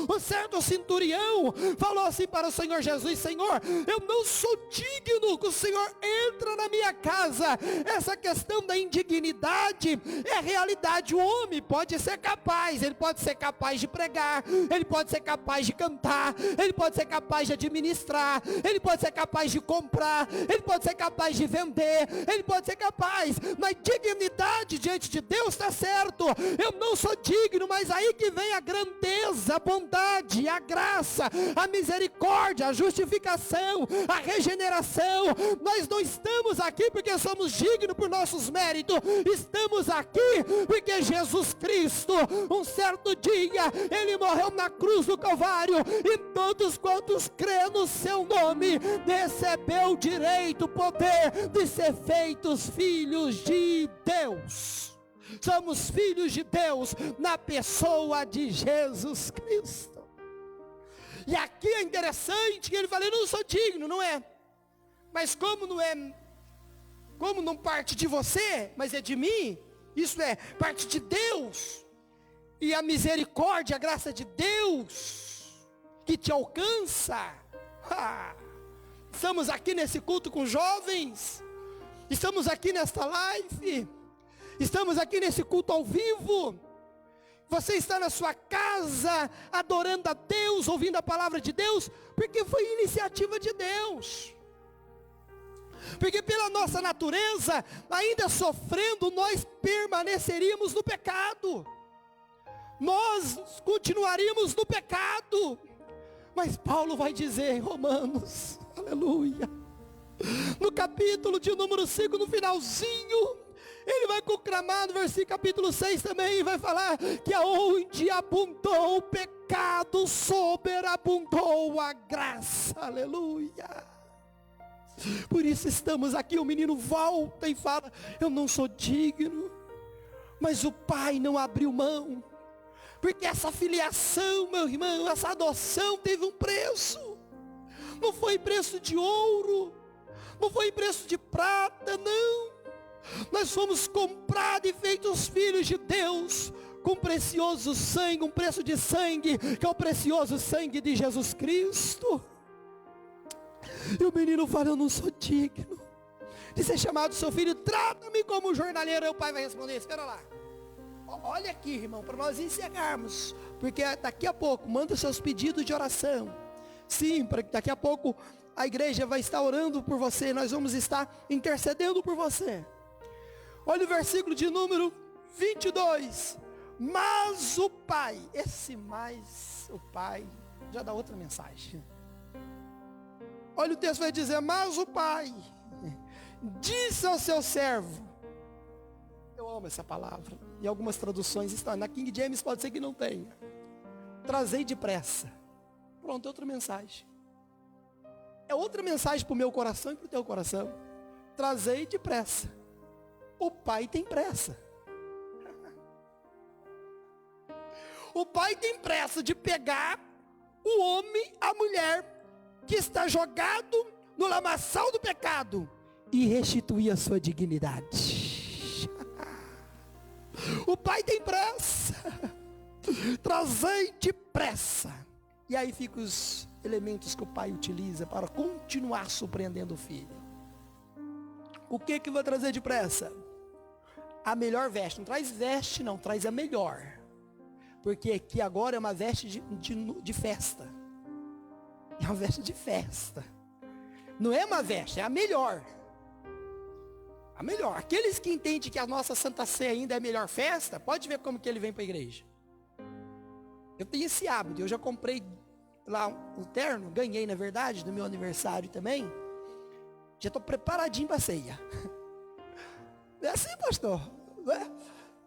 Um certo centurião falou assim para o Senhor Jesus, Senhor, eu não sou digno que o Senhor entra na minha casa. Essa questão da indignidade é realidade. O homem pode ser capaz, ele pode ser capaz de pregar, ele pode ser capaz de cantar, ele pode ser capaz de administrar, ele pode ser capaz de comprar, ele pode ser capaz de vender, ele pode ser capaz, mas dignidade diante de Deus está certo. Eu não sou digno, mas aí que vem a grandeza, a bondade, a graça, a misericórdia, a justificação, a regeneração. Nós não estamos aqui porque somos dignos por nossos méritos, estamos aqui porque Jesus Cristo, um certo dia, ele morreu na cruz do Calvário, e todos quantos crê no seu nome, recebeu o direito, o poder de ser feitos filhos de Deus. Somos filhos de Deus na pessoa de Jesus Cristo. E aqui é interessante que ele fala, eu não sou digno, não é? Mas como não parte de você, mas é de mim, isso é, parte de Deus, e a misericórdia, a graça de Deus, que te alcança. Estamos aqui nesse culto com jovens, estamos aqui nesta live, estamos aqui nesse culto ao vivo. Você está na sua casa, adorando a Deus, ouvindo a palavra de Deus, porque foi iniciativa de Deus. Porque pela nossa natureza, ainda sofrendo, nós permaneceríamos no pecado. Nós continuaríamos no pecado. Mas Paulo vai dizer em Romanos, aleluia, no capítulo de número 5, no finalzinho, ele vai conclamar no versículo capítulo 6 também, vai falar que aonde abundou o pecado, sobreabundou a graça, aleluia. Por isso estamos aqui, o menino volta e fala, eu não sou digno, mas o pai não abriu mão, porque essa filiação, meu irmão, essa adoção teve um preço, não foi preço de ouro, não foi preço de prata, não, nós fomos comprados e feitos filhos de Deus, com precioso sangue, um preço de sangue, que é o precioso sangue de Jesus Cristo. E o menino fala, eu não sou digno de ser chamado seu filho, trata-me como jornaleiro. Aí o pai vai responder, espera lá, olha aqui, irmão, para nós encerrarmos, porque daqui a pouco, manda seus pedidos de oração, sim, para que daqui a pouco a igreja vai estar orando por você, nós vamos estar intercedendo por você. Olha o versículo de número 22, mas o pai, esse mais, o pai, já dá outra mensagem. Olha o texto vai dizer, mas o pai disse ao seu servo, eu amo essa palavra, e algumas traduções estão, na King James pode ser que não tenha, trazei depressa. Pronto, é outra mensagem. É outra mensagem para o meu coração e para o teu coração. Trazei depressa. O pai tem pressa. O pai tem pressa de pegar o homem, a mulher, que está jogado no lamaçal do pecado, e restituir a sua dignidade. O pai tem pressa. Trazei depressa. E aí ficam os elementos que o pai utiliza para continuar surpreendendo o filho. O que vai trazer depressa? A melhor veste. Não traz veste não, traz a melhor. Porque aqui agora é uma veste de festa. É uma veste de festa. Não é uma veste, é a melhor. A melhor. Aqueles que entendem que a nossa Santa Ceia ainda é a melhor festa, pode ver como que ele vem para a igreja. Eu tenho esse hábito, eu já comprei lá um terno, ganhei na verdade, no meu aniversário também. Já estou preparadinho para a ceia. É assim, pastor. Não é?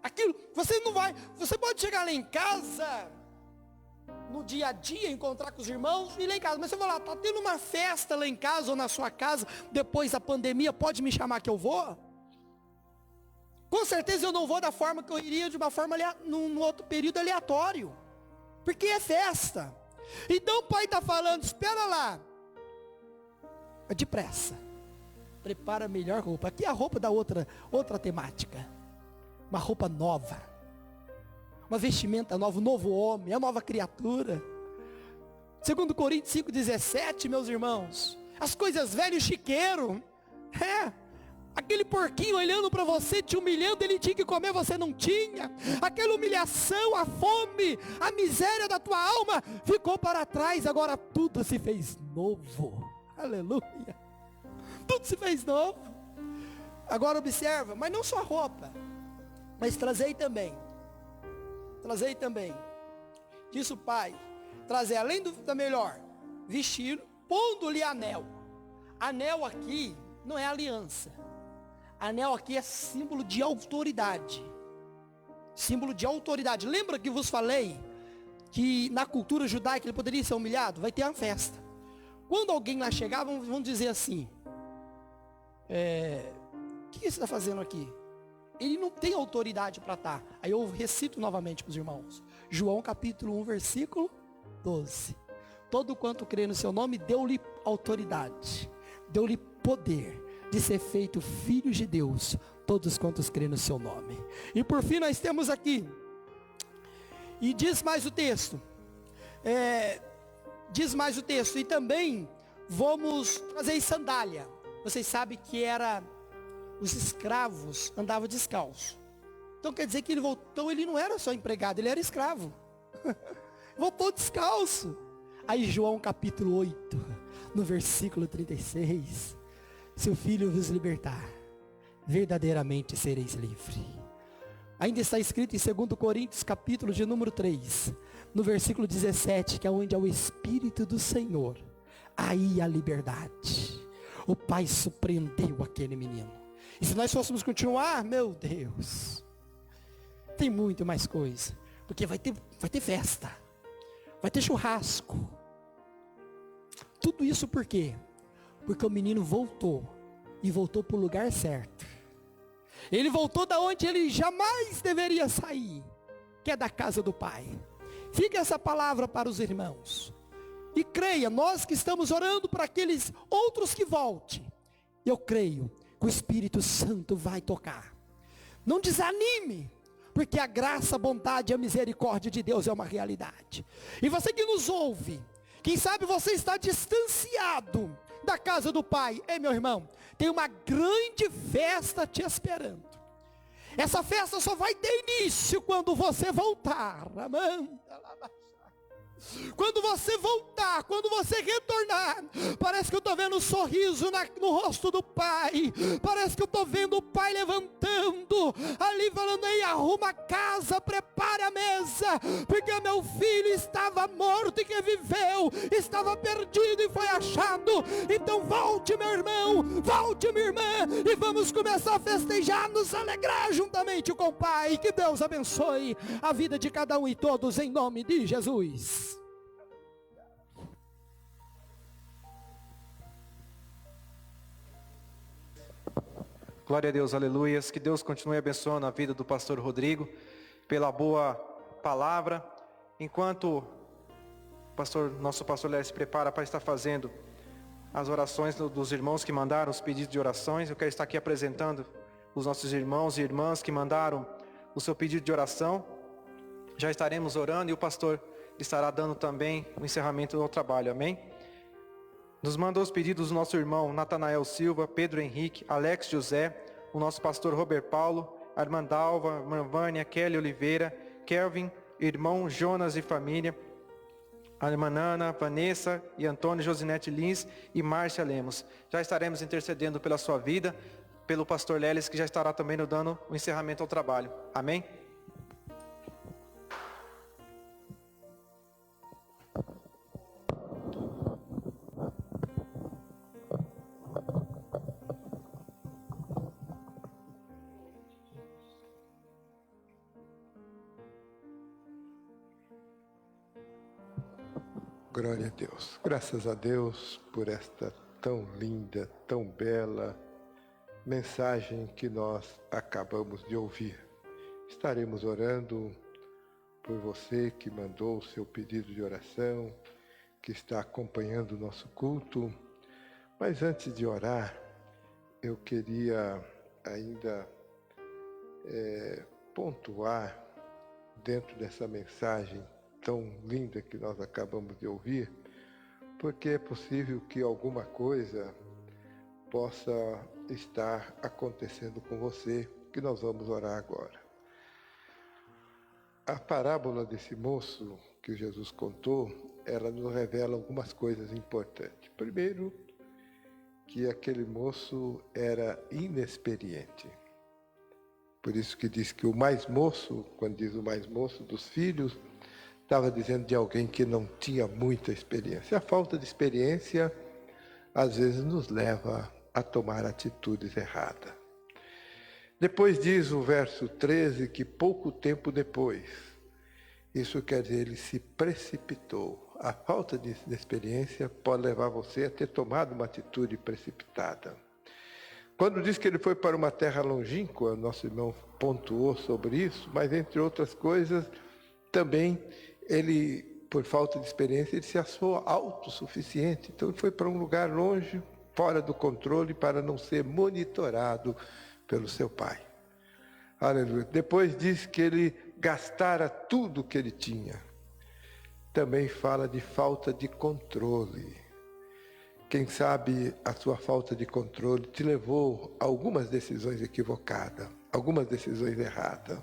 Aquilo, você pode chegar lá em casa, no dia a dia, encontrar com os irmãos e ir lá em casa. Mas você vai lá, está tendo uma festa lá em casa ou na sua casa, depois da pandemia, pode me chamar que eu vou? Com certeza eu não vou da forma que eu iria, de uma forma, num outro período aleatório. Porque é festa. Então o pai está falando, espera lá. Depressa. Prepara a melhor roupa. Aqui é a roupa da outra temática. Uma roupa nova. Uma vestimenta nova, um novo homem, uma nova criatura. 2 Coríntios 5,17, meus irmãos. As coisas velhas, chiqueiro. Aquele porquinho olhando para você, te humilhando, ele tinha que comer, você não tinha. Aquela humilhação, a fome, a miséria da tua alma ficou para trás. Agora tudo se fez novo. Aleluia. Tudo se fez novo. Agora observa, mas não só a roupa, mas trazei também. Trazei também. Disse o pai, trazer além da melhor, vestir, pondo-lhe anel. Anel aqui não é aliança. Anel aqui é símbolo de autoridade. Símbolo de autoridade. Lembra que vos falei que na cultura judaica ele poderia ser humilhado? Vai ter uma festa. Quando alguém lá chegar, vão dizer assim, o que você está fazendo aqui? Ele não tem autoridade para estar. Aí eu recito novamente para os irmãos. João capítulo 1, versículo 12. todo quanto crê no seu nome, deu-lhe autoridade, deu-lhe poder de ser feito filhos de Deus, todos quantos crê no seu nome. E por fim nós temos aqui, e diz mais o texto, e também vamos trazer sandália. Vocês sabem que os escravos andavam descalço. Então quer dizer que ele voltou, ele não era só empregado, ele era escravo. Voltou descalço. Aí João capítulo 8, no versículo 36. Se o Filho vos libertar, verdadeiramente sereis livres. Ainda está escrito em 2 Coríntios capítulo de número 3, no versículo 17, que é onde é o Espírito do Senhor, aí a liberdade. O Pai surpreendeu aquele menino. E se nós fôssemos continuar, meu Deus, tem muito mais coisa. Porque vai ter festa, vai ter churrasco. Tudo isso por quê? Porque o menino voltou, e voltou para o lugar certo. Ele voltou da onde ele jamais deveria sair, que é da casa do Pai. Fica essa palavra para os irmãos. E creia, nós que estamos orando para aqueles outros que voltem, eu creio que o Espírito Santo vai tocar. Não desanime, porque a graça, a bondade e a misericórdia de Deus é uma realidade. E você que nos ouve, quem sabe você está distanciado da casa do Pai. Ei, meu irmão, tem uma grande festa te esperando. Essa festa só vai ter início quando você voltar. Quando você voltar, quando você retornar, parece que eu estou vendo um sorriso no rosto do Pai. Parece que eu estou vendo o Pai levantando ali, falando: ei, arruma a casa, prepara a mesa, porque meu filho estava morto e que viveu, estava perdido e foi achado. Então volte, meu irmão, volte, minha irmã, e vamos começar a festejar, nos alegrar juntamente com o Pai. Que Deus abençoe a vida de cada um e todos, em nome de Jesus. Glória a Deus, aleluias. Que Deus continue abençoando a vida do pastor Rodrigo, pela boa palavra. Enquanto nosso pastor Léo se prepara para estar fazendo as orações dos irmãos que mandaram os pedidos de orações, eu quero estar aqui apresentando os nossos irmãos e irmãs que mandaram o seu pedido de oração. Já estaremos orando e o pastor estará dando também o encerramento do trabalho, amém? Nos mandou os pedidos do nosso irmão Natanael Silva, Pedro Henrique, Alex José, o nosso pastor Robert Paulo, a irmã Dalva, a irmã Vânia, Kelly Oliveira, Kelvin, irmão Jonas e família, a irmã Nana, Vanessa e Antônio, Josinete Lins e Márcia Lemos. Já estaremos intercedendo pela sua vida, pelo pastor Leles, que já estará também nos dando o encerramento ao trabalho. Amém? Glória a Deus. Graças a Deus por esta tão linda, tão bela mensagem que nós acabamos de ouvir. Estaremos orando por você que mandou o seu pedido de oração, que está acompanhando o nosso culto. Mas antes de orar, eu queria ainda pontuar dentro dessa mensagem tão linda que nós acabamos de ouvir, porque é possível que alguma coisa possa estar acontecendo com você, que nós vamos orar agora. A parábola desse moço que Jesus contou, ela nos revela algumas coisas importantes. Primeiro, que aquele moço era inexperiente. Por isso que diz que o mais moço, quando diz o mais moço dos filhos, estava dizendo de alguém que não tinha muita experiência. A falta de experiência, às vezes, nos leva a tomar atitudes erradas. Depois diz o verso 13 que pouco tempo depois, isso quer dizer, ele se precipitou. A falta de experiência pode levar você a ter tomado uma atitude precipitada. Quando diz que ele foi para uma terra longínqua, nosso irmão pontuou sobre isso, mas entre outras coisas, também ele por falta de experiência, ele se achou autossuficiente. Então ele foi para um lugar longe, fora do controle, para não ser monitorado pelo seu pai. Aleluia. Depois diz que ele gastara tudo que ele tinha. Também fala de falta de controle. Quem sabe a sua falta de controle te levou a algumas decisões equivocadas, algumas decisões erradas.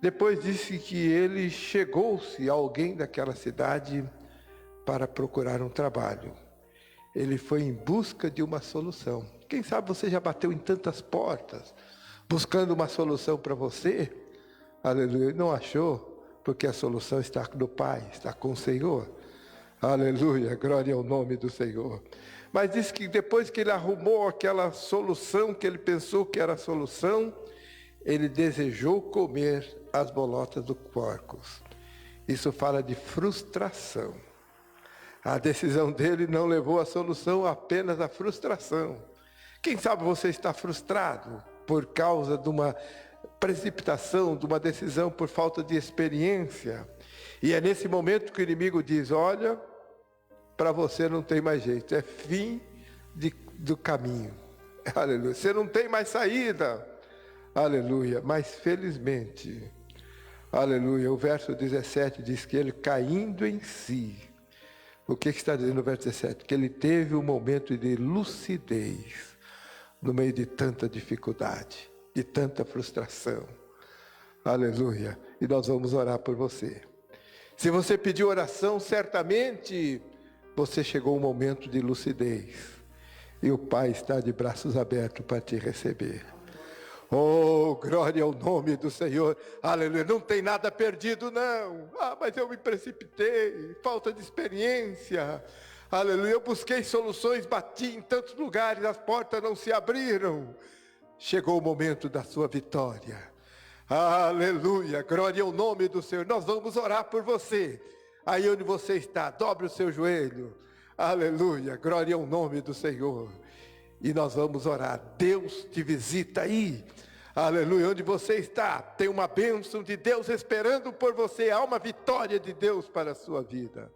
Depois disse que ele chegou-se a alguém daquela cidade para procurar um trabalho. Ele foi em busca de uma solução. Quem sabe você já bateu em tantas portas, buscando uma solução para você, aleluia, e não achou, porque a solução está no Pai, está com o Senhor. Aleluia, glória ao nome do Senhor. Mas diz que depois que ele arrumou aquela solução, que ele pensou que era a solução, ele desejou comer as bolotas dos porcos. Isso fala de frustração. A decisão dele não levou à solução, apenas à frustração. Quem sabe você está frustrado por causa de uma precipitação, de uma decisão por falta de experiência. E é nesse momento que o inimigo diz, olha, para você não tem mais jeito, é fim do caminho. Aleluia. Você não tem mais saída. Aleluia. Mas felizmente, aleluia, o verso 17 diz que ele caindo em si. O que está dizendo no verso 17? Que ele teve um momento de lucidez no meio de tanta dificuldade, de tanta frustração. Aleluia. E nós vamos orar por você. Se você pediu oração, certamente você chegou a um momento de lucidez. E o Pai está de braços abertos para te receber. Oh, glória ao nome do Senhor. Aleluia. Não tem nada perdido, não. Mas eu me precipitei. Falta de experiência. Aleluia. Eu busquei soluções, bati em tantos lugares, as portas não se abriram. Chegou o momento da sua vitória. Aleluia. Glória ao nome do Senhor. Nós vamos orar por você. Aí onde você está, dobre o seu joelho. Aleluia. Glória ao nome do Senhor. E nós vamos orar. Deus te visita aí. Aleluia. Onde você está, tem uma bênção de Deus esperando por você. Há uma vitória de Deus para a sua vida.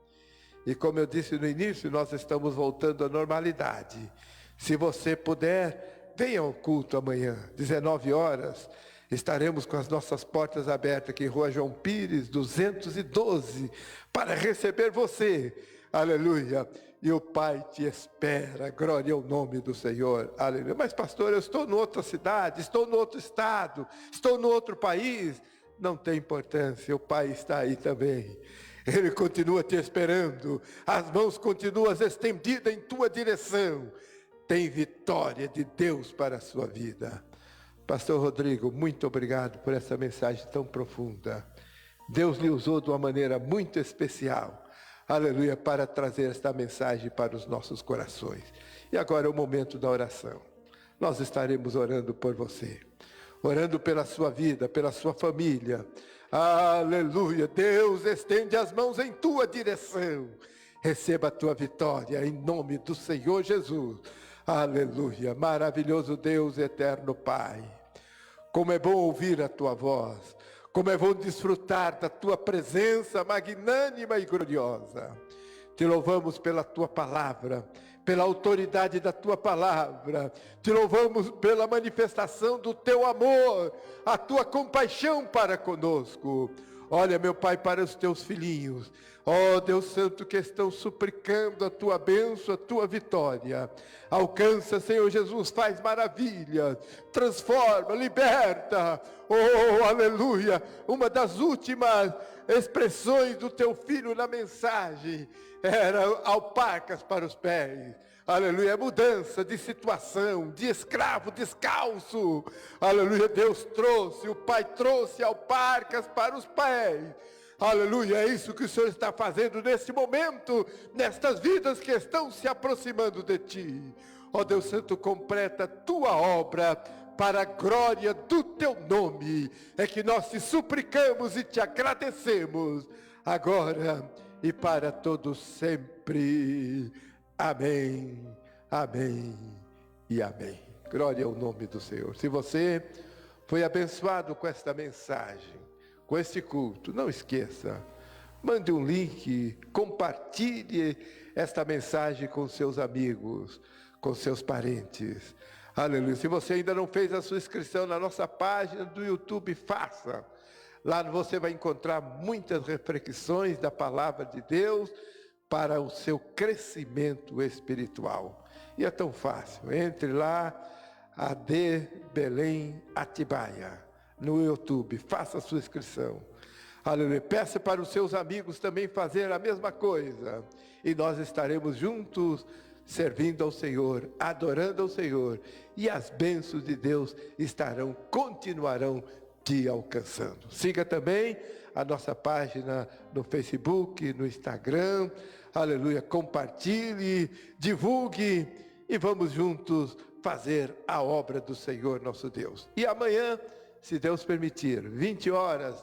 E como eu disse no início, nós estamos voltando à normalidade. Se você puder, venha ao culto amanhã, 19 horas. Estaremos com as nossas portas abertas aqui em Rua João Pires, 212, para receber você. Aleluia. E o Pai te espera. Glória ao nome do Senhor. Aleluia. Mas pastor, eu estou em outra cidade, estou em outro estado, estou em outro país. Não tem importância, o Pai está aí também. Ele continua te esperando. As mãos continuam estendidas em tua direção. Tem vitória de Deus para a sua vida. Pastor Rodrigo, muito obrigado por essa mensagem tão profunda. Deus lhe usou de uma maneira muito especial. Aleluia, para trazer esta mensagem para os nossos corações. E agora é o momento da oração. Nós estaremos orando por você. Orando pela sua vida, pela sua família. Aleluia, Deus estende as mãos em tua direção. Receba a tua vitória em nome do Senhor Jesus. Aleluia, maravilhoso Deus, eterno Pai. Como é bom ouvir a tua voz. Como é bom desfrutar da tua presença magnânima e gloriosa. Te louvamos pela tua palavra, pela autoridade da tua palavra. Te louvamos pela manifestação do teu amor, a tua compaixão para conosco. Olha, meu Pai, para os teus filhinhos. Ó Deus Santo, que estão suplicando a tua bênção, a tua vitória. Alcança, Senhor Jesus, faz maravilhas, transforma, liberta. Oh, aleluia. Uma das últimas expressões do teu filho na mensagem era alpacas para os pés. Aleluia, mudança de situação, de escravo descalço. Aleluia, Deus trouxe, o Pai trouxe alparcas para os pés. Aleluia, é isso que o Senhor está fazendo neste momento, nestas vidas que estão se aproximando de Ti. Ó Deus Santo, completa a Tua obra para a glória do Teu nome. É que nós te suplicamos e te agradecemos, agora e para todos sempre. Amém, amém e amém. Glória ao nome do Senhor. Se você foi abençoado com esta mensagem, com este culto, não esqueça, Mande um link, compartilhe esta mensagem com seus amigos, com seus parentes. Aleluia. Se você ainda não fez a sua inscrição na nossa página do YouTube, faça. Lá você vai encontrar muitas reflexões da palavra de Deus para o seu crescimento espiritual. E é tão fácil. Entre lá, AD Belém Atibaia, no YouTube. Faça a sua inscrição. Aleluia. Peça para os seus amigos também fazer a mesma coisa. E nós estaremos juntos, servindo ao Senhor, adorando ao Senhor. E as bênçãos de Deus continuarão te alcançando. Siga também a nossa página no Facebook, no Instagram. Aleluia. Compartilhe, divulgue e vamos juntos fazer a obra do Senhor nosso Deus. E amanhã, se Deus permitir, 20 horas,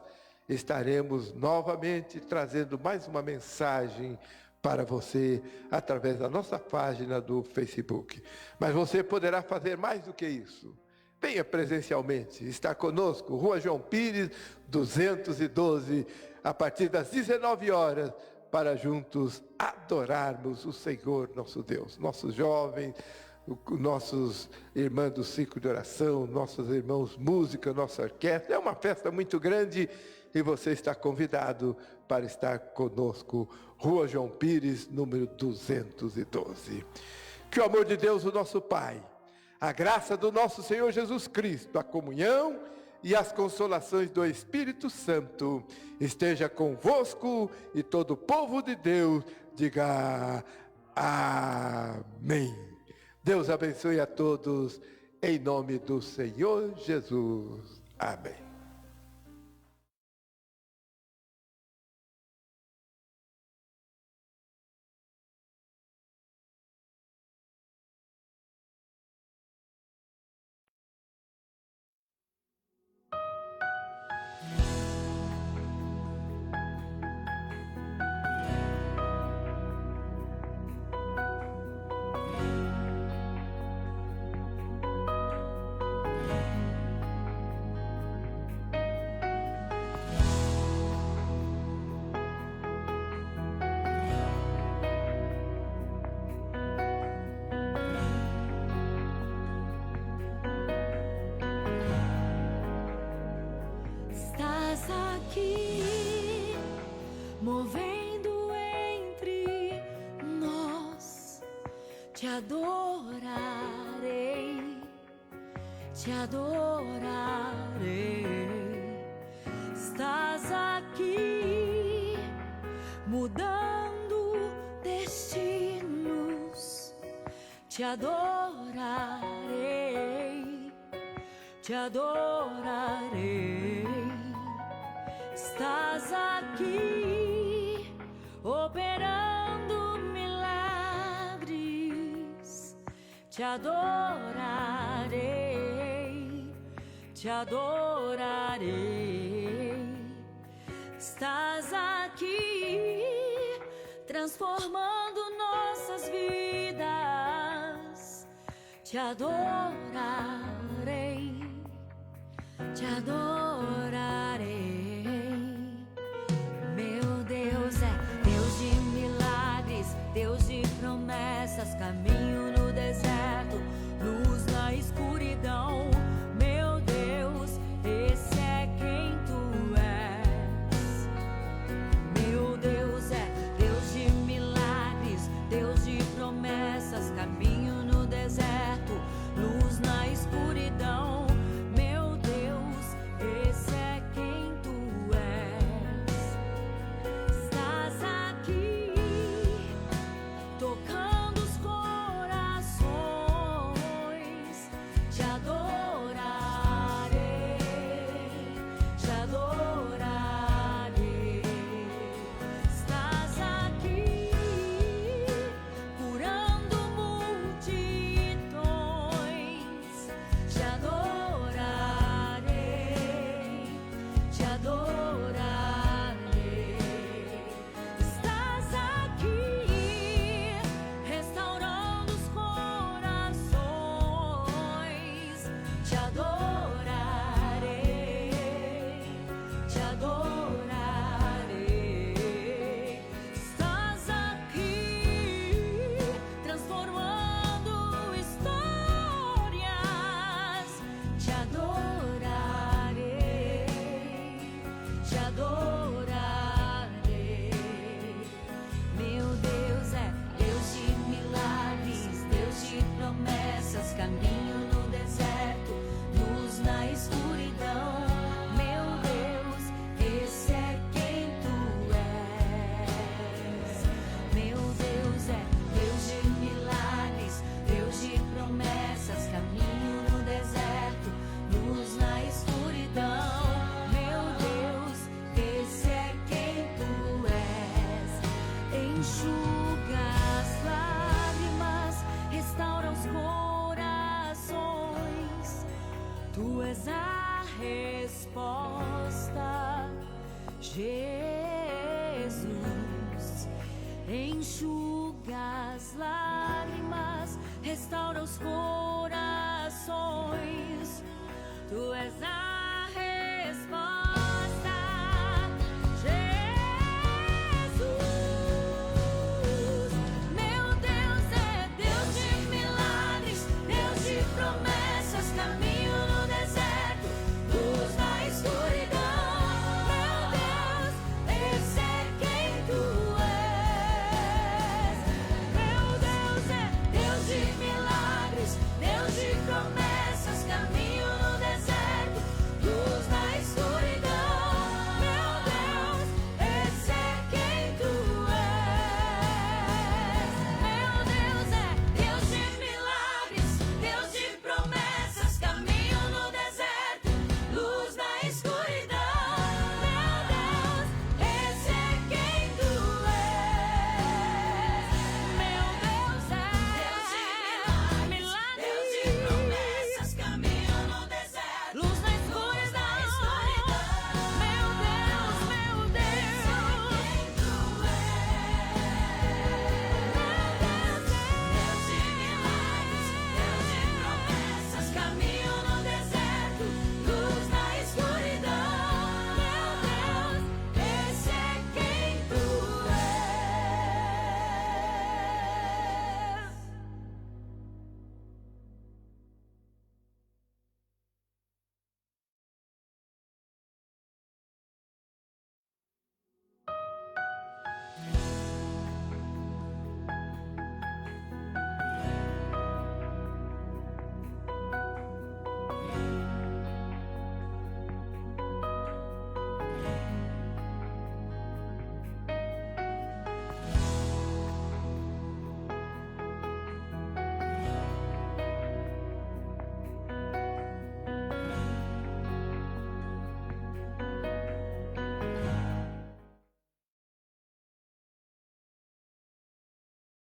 estaremos novamente trazendo mais uma mensagem para você através da nossa página do Facebook. Mas você poderá fazer mais do que isso. Venha presencialmente, está conosco, Rua João Pires, 212, a partir das 19 horas, para juntos adorarmos o Senhor nosso Deus. Nossos jovens, nossos irmãos do ciclo de oração, nossos irmãos música, nossa orquestra. É uma festa muito grande e você está convidado para estar conosco, Rua João Pires, número 212. Que o amor de Deus, o nosso Pai, a graça do nosso Senhor Jesus Cristo, a comunhão e as consolações do Espírito Santo esteja convosco e todo o povo de Deus diga amém. Deus abençoe a todos, em nome do Senhor Jesus. Amém. Movendo entre nós, te adorarei, te adorarei. Estás aqui, mudando destinos, te adorarei, te adorarei. Estás aqui, operando milagres, te adorarei, te adorarei. Estás aqui, transformando nossas vidas, te adorarei, te adorarei. Meu Deus é Deus de milagres, Deus de promessas, caminho no deserto, luz na escuridão. Meu Deus, esse é quem tu és. Meu Deus é Deus de milagres, Deus de promessas, caminho no deserto, luz na escuridão. Meu Deus, Tu és a resposta, Jesus. Enxuga as lágrimas, restaura os corações.